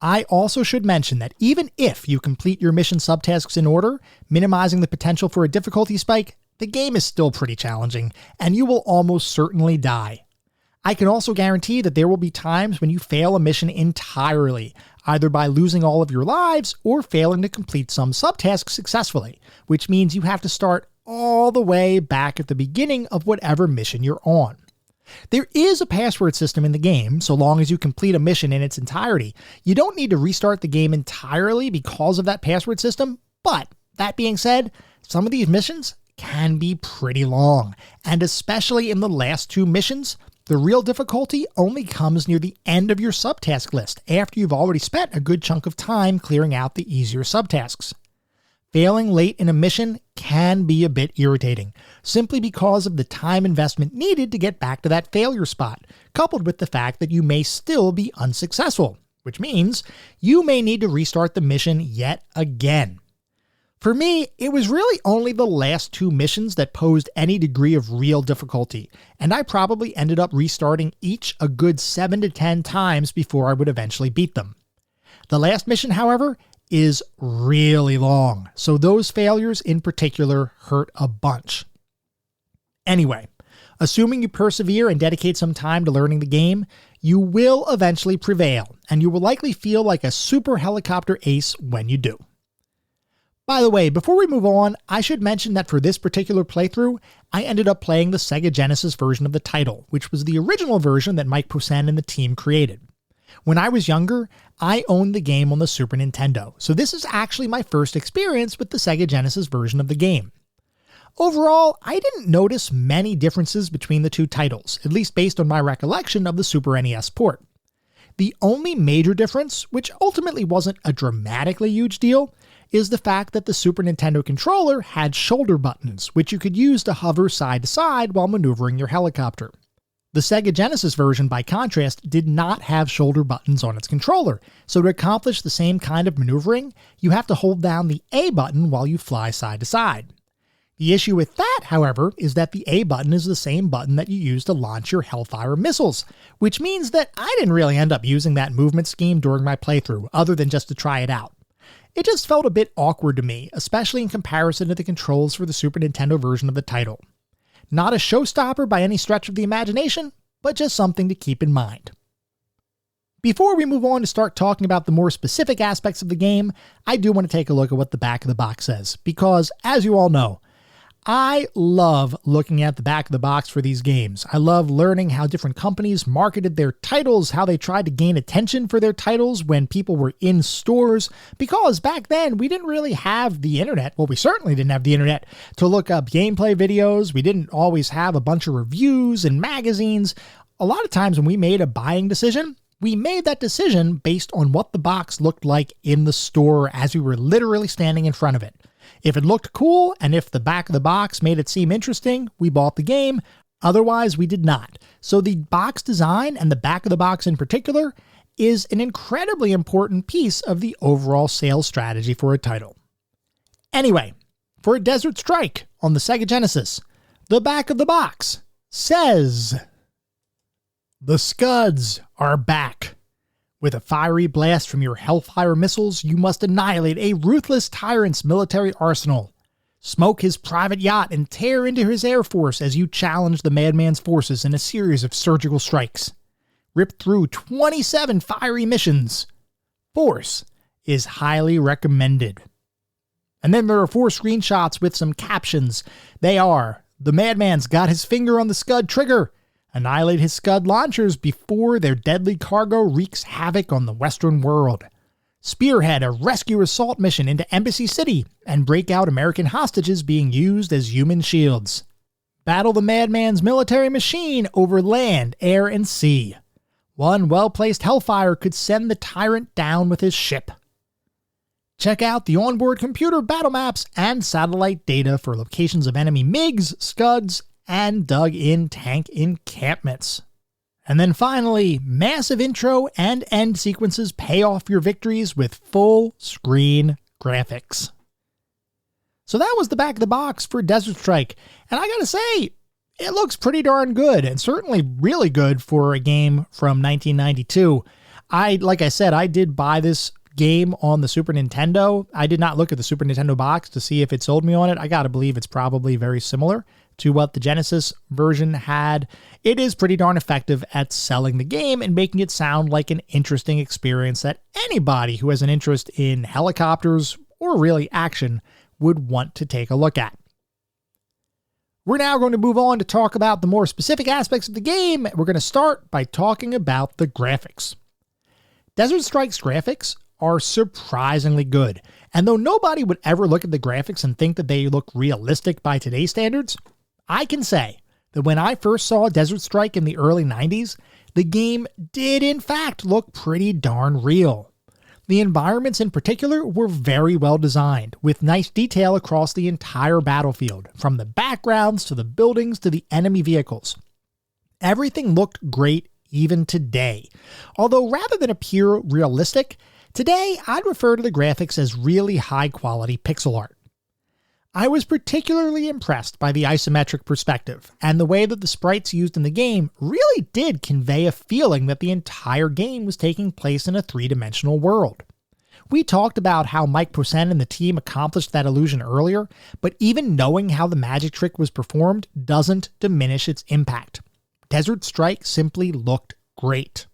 I also should mention that even if you complete your mission subtasks in order, minimizing the potential for a difficulty spike, the game is still pretty challenging, and you will almost certainly die. I can also guarantee that there will be times when you fail a mission entirely, either by losing all of your lives or failing to complete some subtasks successfully, which means you have to start all the way back at the beginning of whatever mission you're on. There is a password system in the game, so long as you complete a mission in its entirety. You don't need to restart the game entirely because of that password system, but that being said, some of these missions can be pretty long, and especially in the last 2 missions, the real difficulty only comes near the end of your subtask list after you've already spent a good chunk of time clearing out the easier subtasks. Failing late in a mission can be a bit irritating, simply because of the time investment needed to get back to that failure spot, coupled with the fact that you may still be unsuccessful, which means you may need to restart the mission yet again. For me, it was really only the last 2 missions that posed any degree of real difficulty, and I probably ended up restarting each a good 7 to 10 times before I would eventually beat them. The last mission, however, is really long, so those failures in particular hurt a bunch. Anyway, assuming you persevere and dedicate some time to learning the game, you will eventually prevail, and you will likely feel like a super helicopter ace when you do. By the way, before we move on, I should mention that for this particular playthrough, I ended up playing the Sega Genesis version of the title, which was the original version that Mike Poussin and the team created. When I was younger, I owned the game on the Super Nintendo, so this is actually my first experience with the Sega Genesis version of the game. Overall, I didn't notice many differences between the two titles, at least based on my recollection of the Super NES port. The only major difference, which ultimately wasn't a dramatically huge deal, is the fact that the Super Nintendo controller had shoulder buttons, which you could use to hover side to side while maneuvering your helicopter. The Sega Genesis version, by contrast, did not have shoulder buttons on its controller, so to accomplish the same kind of maneuvering, you have to hold down the A button while you fly side to side. The issue with that, however, is that the A button is the same button that you use to launch your Hellfire missiles, which means that I didn't really end up using that movement scheme during my playthrough, other than just to try it out. It just felt a bit awkward to me, especially in comparison to the controls for the Super Nintendo version of the title. Not a showstopper by any stretch of the imagination, but just something to keep in mind. Before we move on to start talking about the more specific aspects of the game, I do want to take a look at what the back of the box says, because, as you all know, I love looking at the back of the box for these games. I love learning how different companies marketed their titles, how they tried to gain attention for their titles when people were in stores, because back then we didn't really have the internet. Well, we certainly didn't have the internet to look up gameplay videos. We didn't always have a bunch of reviews and magazines. A lot of times when we made a buying decision, we made that decision based on what the box looked like in the store as we were literally standing in front of it. If it looked cool, and if the back of the box made it seem interesting, we bought the game. Otherwise, we did not. So the box design, and the back of the box in particular, is an incredibly important piece of the overall sales strategy for a title. Anyway, for Desert Strike on the Sega Genesis, the back of the box says, "The Scuds are back. With a fiery blast from your Hellfire missiles, you must annihilate a ruthless tyrant's military arsenal. Smoke his private yacht and tear into his air force as you challenge the madman's forces in a series of surgical strikes. Rip through 27 fiery missions. Force is highly recommended." And then there are 4 screenshots with some captions. They are, "The madman's got his finger on the Scud trigger. Annihilate his Scud launchers before their deadly cargo wreaks havoc on the Western world. Spearhead a rescue assault mission into Embassy City and break out American hostages being used as human shields. Battle the madman's military machine over land, air, and sea. One well-placed Hellfire could send the tyrant down with his ship. Check out the onboard computer battle maps and satellite data for locations of enemy MiGs, Scuds, and dug-in tank encampments." And then finally, massive intro and end sequences pay off your victories with full-screen graphics. So that was the back of the box for Desert Strike, and I gotta say, it looks pretty darn good, and certainly really good for a game from 1992. Like I said, I did buy this game on the Super Nintendo. I did not look at the Super Nintendo box to see if it sold me on it. I gotta believe it's probably very similar to what the Genesis version had. It is pretty darn effective at selling the game and making it sound like an interesting experience that anybody who has an interest in helicopters or really action would want to take a look at. We're now going to move on to talk about the more specific aspects of the game. We're going to start by talking about the graphics. Desert Strike's graphics are surprisingly good, and though nobody would ever look at the graphics and think that they look realistic by today's standards, I can say that when I first saw Desert Strike in the early 90s, the game did in fact look pretty darn real. The environments in particular were very well designed, with nice detail across the entire battlefield, from the backgrounds to the buildings to the enemy vehicles. Everything looked great even today, although rather than appear realistic, today I'd refer to the graphics as really high quality pixel art. I was particularly impressed by the isometric perspective, and the way that the sprites used in the game really did convey a feeling that the entire game was taking place in a 3-dimensional world. We talked about how Mike Posehn and the team accomplished that illusion earlier, but even knowing how the magic trick was performed doesn't diminish its impact. Desert Strike simply looked great.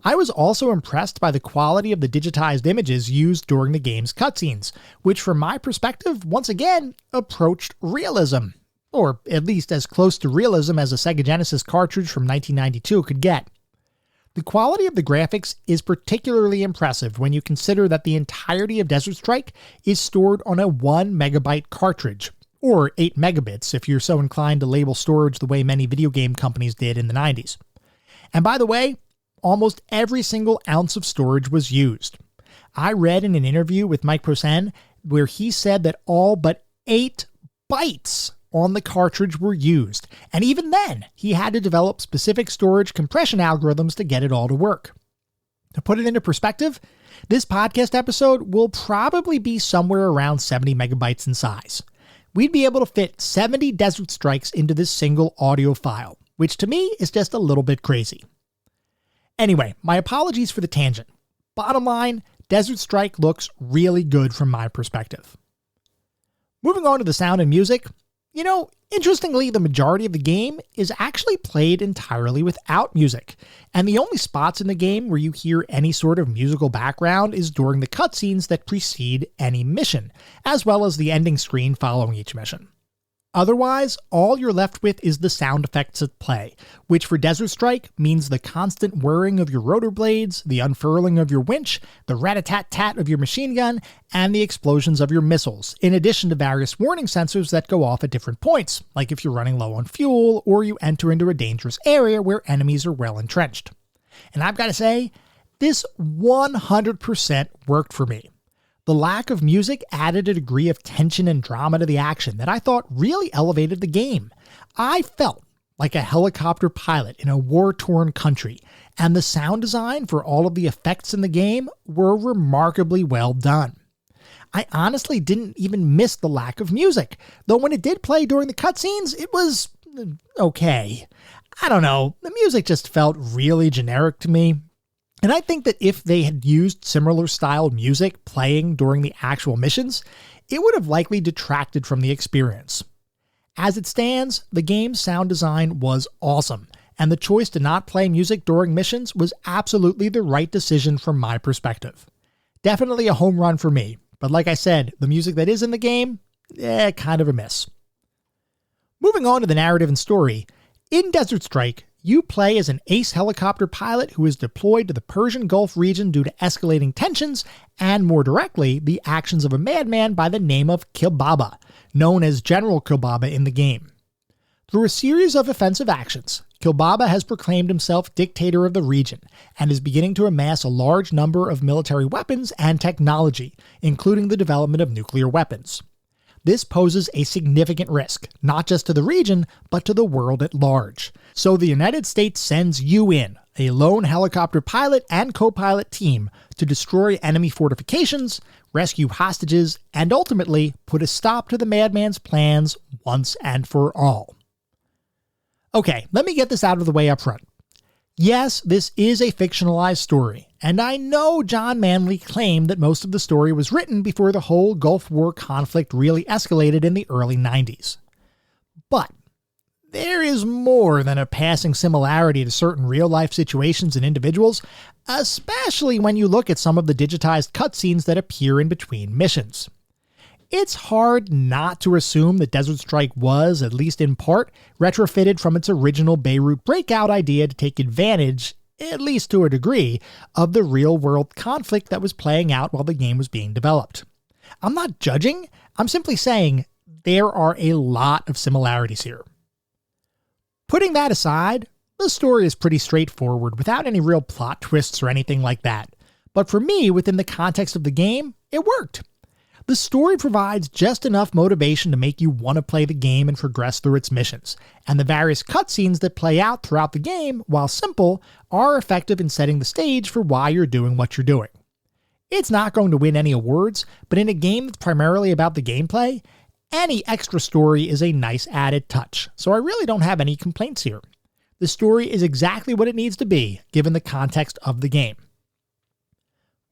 I was also impressed by the quality of the digitized images used during the game's cutscenes, which from my perspective, once again, approached realism. Or at least as close to realism as a Sega Genesis cartridge from 1992 could get. The quality of the graphics is particularly impressive when you consider that the entirety of Desert Strike is stored on a 1 megabyte cartridge, or 8 megabits if you're so inclined to label storage the way many video game companies did in the 90s. And by the way, almost every single ounce of storage was used. I read in an interview with Mike Posehn where he said that all but 8 bytes on the cartridge were used, and even then, he had to develop specific storage compression algorithms to get it all to work. To put it into perspective, this podcast episode will probably be somewhere around 70 megabytes in size. We'd be able to fit 70 Desert Strikes into this single audio file, which to me is just a little bit crazy. Anyway, my apologies for the tangent. Bottom line, Desert Strike looks really good from my perspective. Moving on to the sound and music, interestingly, the majority of the game is actually played entirely without music, and the only spots in the game where you hear any sort of musical background is during the cutscenes that precede any mission, as well as the ending screen following each mission. Otherwise, all you're left with is the sound effects at play, which for Desert Strike means the constant whirring of your rotor blades, the unfurling of your winch, the rat-a-tat-tat of your machine gun, and the explosions of your missiles, in addition to various warning sensors that go off at different points, like if you're running low on fuel or you enter into a dangerous area where enemies are well entrenched. And I've got to say, this 100% worked for me. The lack of music added a degree of tension and drama to the action that I thought really elevated the game. I felt like a helicopter pilot in a war-torn country, and the sound design for all of the effects in the game were remarkably well done. I honestly didn't even miss the lack of music, though when it did play during the cutscenes, it was okay. I don't know, the music just felt really generic to me. And I think that if they had used similar styled music playing during the actual missions, it would have likely detracted from the experience. As it stands, the game's sound design was awesome, and the choice to not play music during missions was absolutely the right decision from my perspective. Definitely a home run for me, but like I said, the music that is in the game, kind of a miss. Moving on to the narrative and story, in Desert Strike, you play as an ace helicopter pilot who is deployed to the Persian Gulf region due to escalating tensions, and more directly, the actions of a madman by the name of Kilbaba, known as General Kilbaba in the game. Through a series of offensive actions, Kilbaba has proclaimed himself dictator of the region, and is beginning to amass a large number of military weapons and technology, including the development of nuclear weapons. This poses a significant risk, not just to the region, but to the world at large. So the United States sends you in, a lone helicopter pilot and co-pilot team, to destroy enemy fortifications, rescue hostages, and ultimately put a stop to the madman's plans once and for all. Okay, let me get this out of the way up front. Yes, this is a fictionalized story, and I know John Manley claimed that most of the story was written before the whole Gulf War conflict really escalated in the early 90s. But there is more than a passing similarity to certain real-life situations and individuals, especially when you look at some of the digitized cutscenes that appear in between missions. It's hard not to assume that Desert Strike was, at least in part, retrofitted from its original Beirut breakout idea to take advantage, at least to a degree, of the real-world conflict that was playing out while the game was being developed. I'm not judging, I'm simply saying there are a lot of similarities here. Putting that aside, the story is pretty straightforward without any real plot twists or anything like that. But for me, within the context of the game, it worked. The story provides just enough motivation to make you want to play the game and progress through its missions, and the various cutscenes that play out throughout the game, while simple, are effective in setting the stage for why you're doing what you're doing. It's not going to win any awards, but in a game that's primarily about the gameplay, any extra story is a nice added touch, so I really don't have any complaints here. The story is exactly what it needs to be, given the context of the game.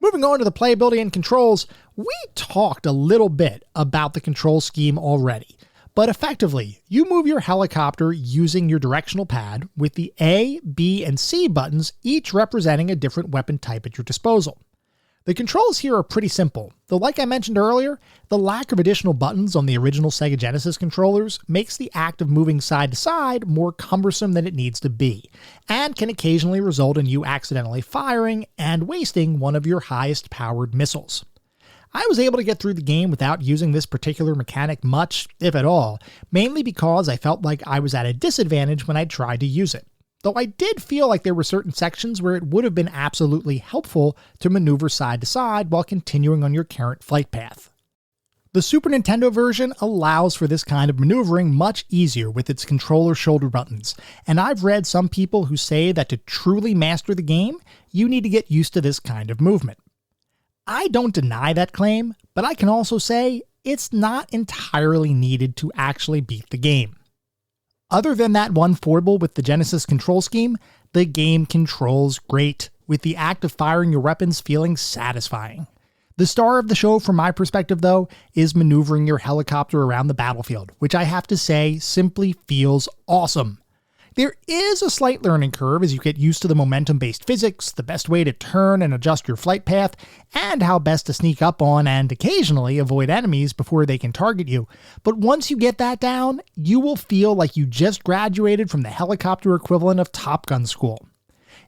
Moving on to the playability and controls, we talked a little bit about the control scheme already, but effectively, you move your helicopter using your directional pad with the A, B, and C buttons each representing a different weapon type at your disposal. The controls here are pretty simple, though like I mentioned earlier, the lack of additional buttons on the original Sega Genesis controllers makes the act of moving side to side more cumbersome than it needs to be, and can occasionally result in you accidentally firing and wasting one of your highest powered missiles. I was able to get through the game without using this particular mechanic much, if at all, mainly because I felt like I was at a disadvantage when I tried to use it. Though I did feel like there were certain sections where it would have been absolutely helpful to maneuver side to side while continuing on your current flight path. The Super Nintendo version allows for this kind of maneuvering much easier with its controller shoulder buttons, and I've read some people who say that to truly master the game, you need to get used to this kind of movement. I don't deny that claim, but I can also say it's not entirely needed to actually beat the game. Other than that one foible with the Genesis control scheme, the game controls great, with the act of firing your weapons feeling satisfying. The star of the show from my perspective though, is maneuvering your helicopter around the battlefield, which I have to say simply feels awesome. There is a slight learning curve as you get used to the momentum-based physics, the best way to turn and adjust your flight path, and how best to sneak up on and occasionally avoid enemies before they can target you. But once you get that down, you will feel like you just graduated from the helicopter equivalent of Top Gun school.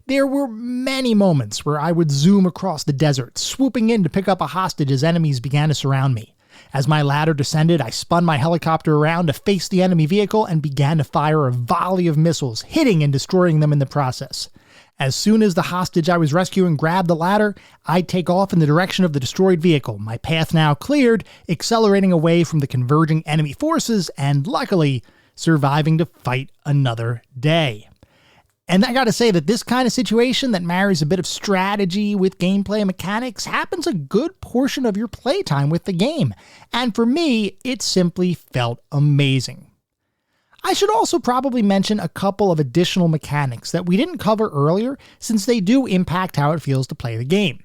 There were many moments where I would zoom across the desert, swooping in to pick up a hostage as enemies began to surround me. As my ladder descended, I spun my helicopter around to face the enemy vehicle and began to fire a volley of missiles, hitting and destroying them in the process. As soon as the hostage I was rescuing grabbed the ladder, I'd take off in the direction of the destroyed vehicle, my path now cleared, accelerating away from the converging enemy forces and, luckily, surviving to fight another day. And I gotta say that this kind of situation that marries a bit of strategy with gameplay mechanics happens a good portion of your playtime with the game, and for me, it simply felt amazing. I should also probably mention a couple of additional mechanics that we didn't cover earlier since they do impact how it feels to play the game.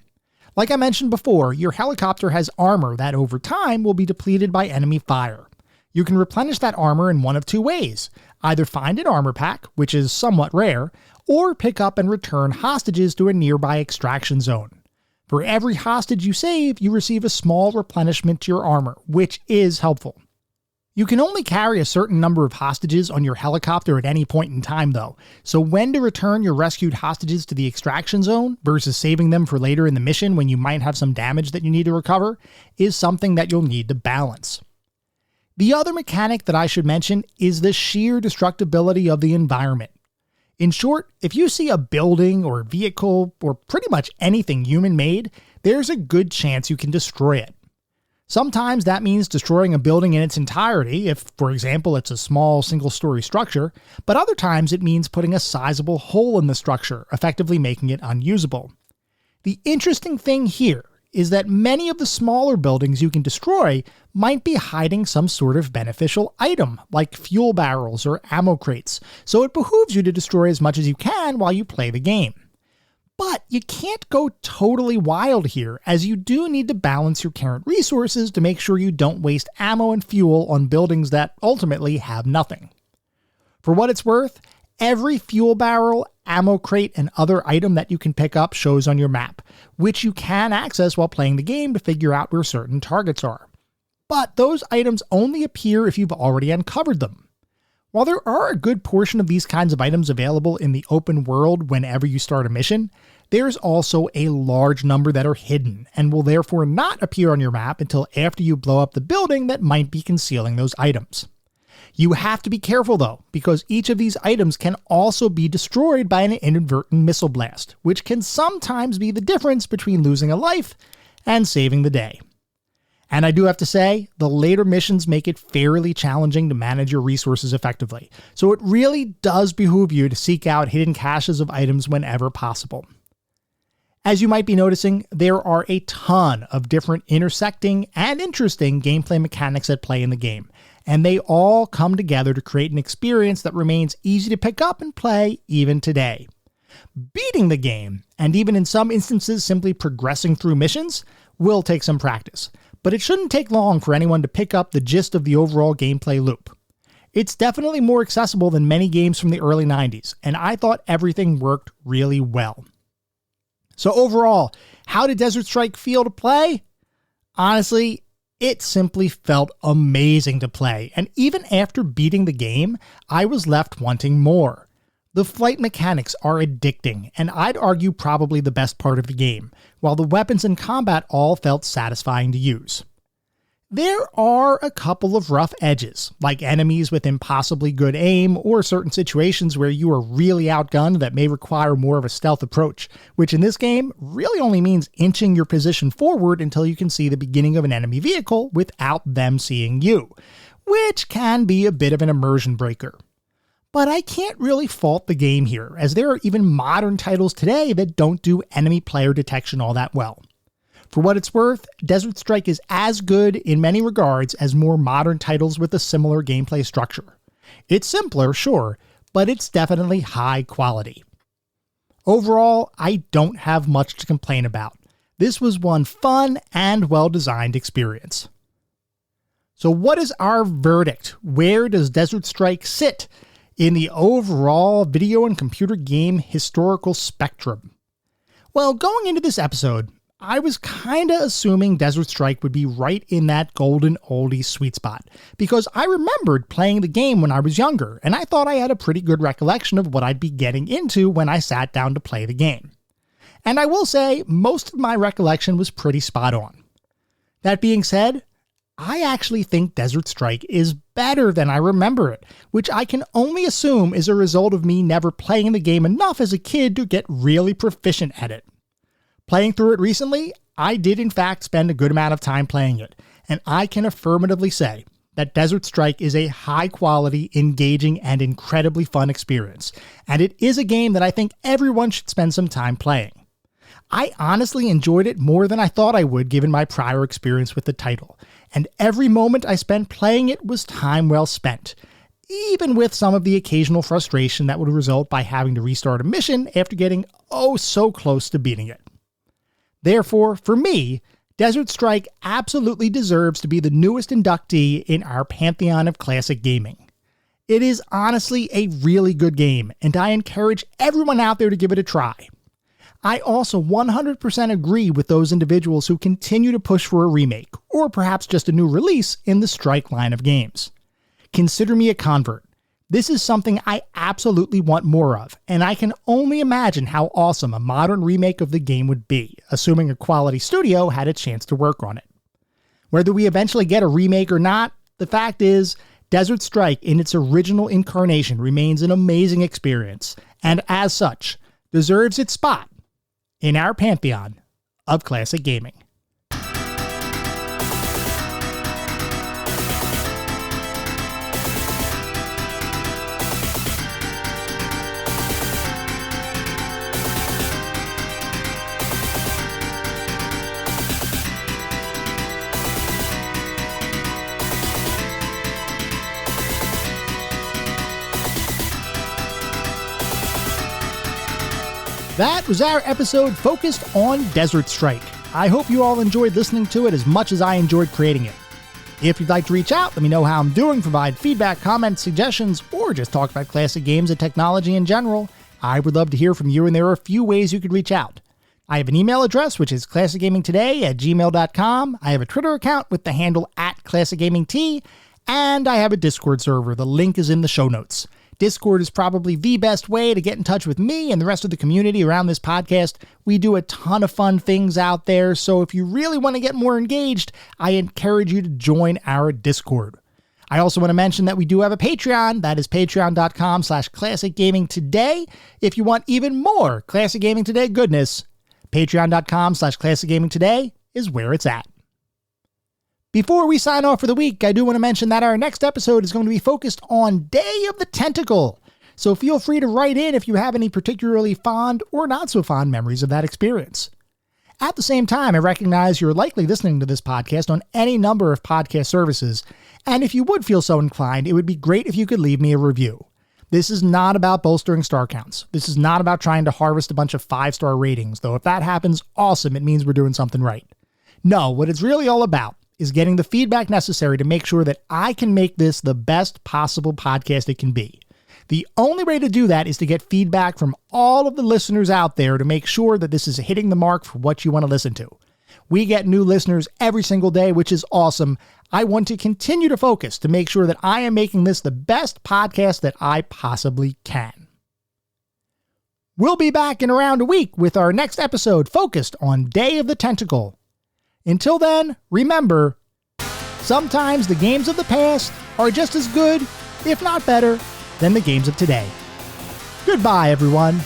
Like I mentioned before, your helicopter has armor that over time will be depleted by enemy fire. You can replenish that armor in one of two ways. Either find an armor pack, which is somewhat rare, or pick up and return hostages to a nearby extraction zone. For every hostage you save, you receive a small replenishment to your armor, which is helpful. You can only carry a certain number of hostages on your helicopter at any point in time though, so when to return your rescued hostages to the extraction zone versus saving them for later in the mission when you might have some damage that you need to recover is something that you'll need to balance. The other mechanic that I should mention is the sheer destructibility of the environment. In short, if you see a building or vehicle or pretty much anything human-made, there's a good chance you can destroy it. Sometimes that means destroying a building in its entirety if, for example, it's a small single-story structure, but other times it means putting a sizable hole in the structure, effectively making it unusable. The interesting thing here is that many of the smaller buildings you can destroy might be hiding some sort of beneficial item, like fuel barrels or ammo crates, so it behooves you to destroy as much as you can while you play the game. But you can't go totally wild here, as you do need to balance your current resources to make sure you don't waste ammo and fuel on buildings that ultimately have nothing. For what it's worth, every fuel barrel, ammo crate, and other item that you can pick up shows on your map, which you can access while playing the game to figure out where certain targets are. But those items only appear if you've already uncovered them. While there are a good portion of these kinds of items available in the open world whenever you start a mission, there's also a large number that are hidden and will therefore not appear on your map until after you blow up the building that might be concealing those items. You have to be careful though, because each of these items can also be destroyed by an inadvertent missile blast, which can sometimes be the difference between losing a life and saving the day. And I do have to say, the later missions make it fairly challenging to manage your resources effectively, so it really does behoove you to seek out hidden caches of items whenever possible. As you might be noticing, there are a ton of different intersecting and interesting gameplay mechanics at play in the game, and they all come together to create an experience that remains easy to pick up and play even today. Beating the game, and even in some instances simply progressing through missions, will take some practice, but it shouldn't take long for anyone to pick up the gist of the overall gameplay loop. It's definitely more accessible than many games from the early 90s, and I thought everything worked really well. So overall, how did Desert Strike feel to play? Honestly, it simply felt amazing to play, and even after beating the game, I was left wanting more. The flight mechanics are addicting, and I'd argue probably the best part of the game, while the weapons and combat all felt satisfying to use. There are a couple of rough edges, like enemies with impossibly good aim, or certain situations where you are really outgunned that may require more of a stealth approach, which in this game really only means inching your position forward until you can see the beginning of an enemy vehicle without them seeing you, which can be a bit of an immersion breaker. But I can't really fault the game here, as there are even modern titles today that don't do enemy player detection all that well. For what it's worth, Desert Strike is as good in many regards as more modern titles with a similar gameplay structure. It's simpler, sure, but it's definitely high quality. Overall, I don't have much to complain about. This was one fun and well-designed experience. So what is our verdict? Where does Desert Strike sit in the overall video and computer game historical spectrum? Well, going into this episode, I was kinda assuming Desert Strike would be right in that golden oldie sweet spot, because I remembered playing the game when I was younger, and I thought I had a pretty good recollection of what I'd be getting into when I sat down to play the game. And I will say, most of my recollection was pretty spot on. That being said, I actually think Desert Strike is better than I remember it, which I can only assume is a result of me never playing the game enough as a kid to get really proficient at it. Playing through it recently, I did in fact spend a good amount of time playing it, and I can affirmatively say that Desert Strike is a high-quality, engaging, and incredibly fun experience, and it is a game that I think everyone should spend some time playing. I honestly enjoyed it more than I thought I would given my prior experience with the title, and every moment I spent playing it was time well spent, even with some of the occasional frustration that would result by having to restart a mission after getting oh so close to beating it. Therefore, for me, Desert Strike absolutely deserves to be the newest inductee in our Pantheon of Classic Gaming. It is honestly a really good game, and I encourage everyone out there to give it a try. I also 100% agree with those individuals who continue to push for a remake, or perhaps just a new release in the Strike line of games. Consider me a convert. This is something I absolutely want more of, and I can only imagine how awesome a modern remake of the game would be, assuming a quality studio had a chance to work on it. Whether we eventually get a remake or not, the fact is, Desert Strike in its original incarnation remains an amazing experience, and as such, deserves its spot in our Pantheon of Classic Gaming. That was our episode focused on Desert Strike. I hope you all enjoyed listening to it as much as I enjoyed creating it. If you'd like to reach out, let me know how I'm doing, provide feedback, comments, suggestions, or just talk about classic games and technology in general. I would love to hear from you, and there are a few ways you could reach out. I have an email address, which is classicgamingtoday@gmail.com. I have a Twitter account with the handle @classicgamingt, and I have a Discord server. The link is in the show notes. Discord is probably the best way to get in touch with me and the rest of the community around this podcast. We do a ton of fun things out there, so if you really want to get more engaged, I encourage you to join our Discord. I also want to mention that we do have a Patreon. That is patreon.com/classicgamingtoday. If you want even more Classic Gaming Today goodness, patreon.com/classicgamingtoday is where it's at. Before we sign off for the week, I do want to mention that our next episode is going to be focused on Day of the Tentacle. So feel free to write in if you have any particularly fond or not so fond memories of that experience. At the same time, I recognize you're likely listening to this podcast on any number of podcast services, and if you would feel so inclined, it would be great if you could leave me a review. This is not about bolstering star counts. This is not about trying to harvest a bunch of 5-star ratings, though if that happens, awesome, it means we're doing something right. No, what it's really all about is getting the feedback necessary to make sure that I can make this the best possible podcast it can be. The only way to do that is to get feedback from all of the listeners out there to make sure that this is hitting the mark for what you want to listen to. We get new listeners every single day, which is awesome. I want to continue to focus to make sure that I am making this the best podcast that I possibly can. We'll be back in around a week with our next episode focused on Day of the Tentacle. Until then, remember, sometimes the games of the past are just as good, if not better, than the games of today. Goodbye, everyone.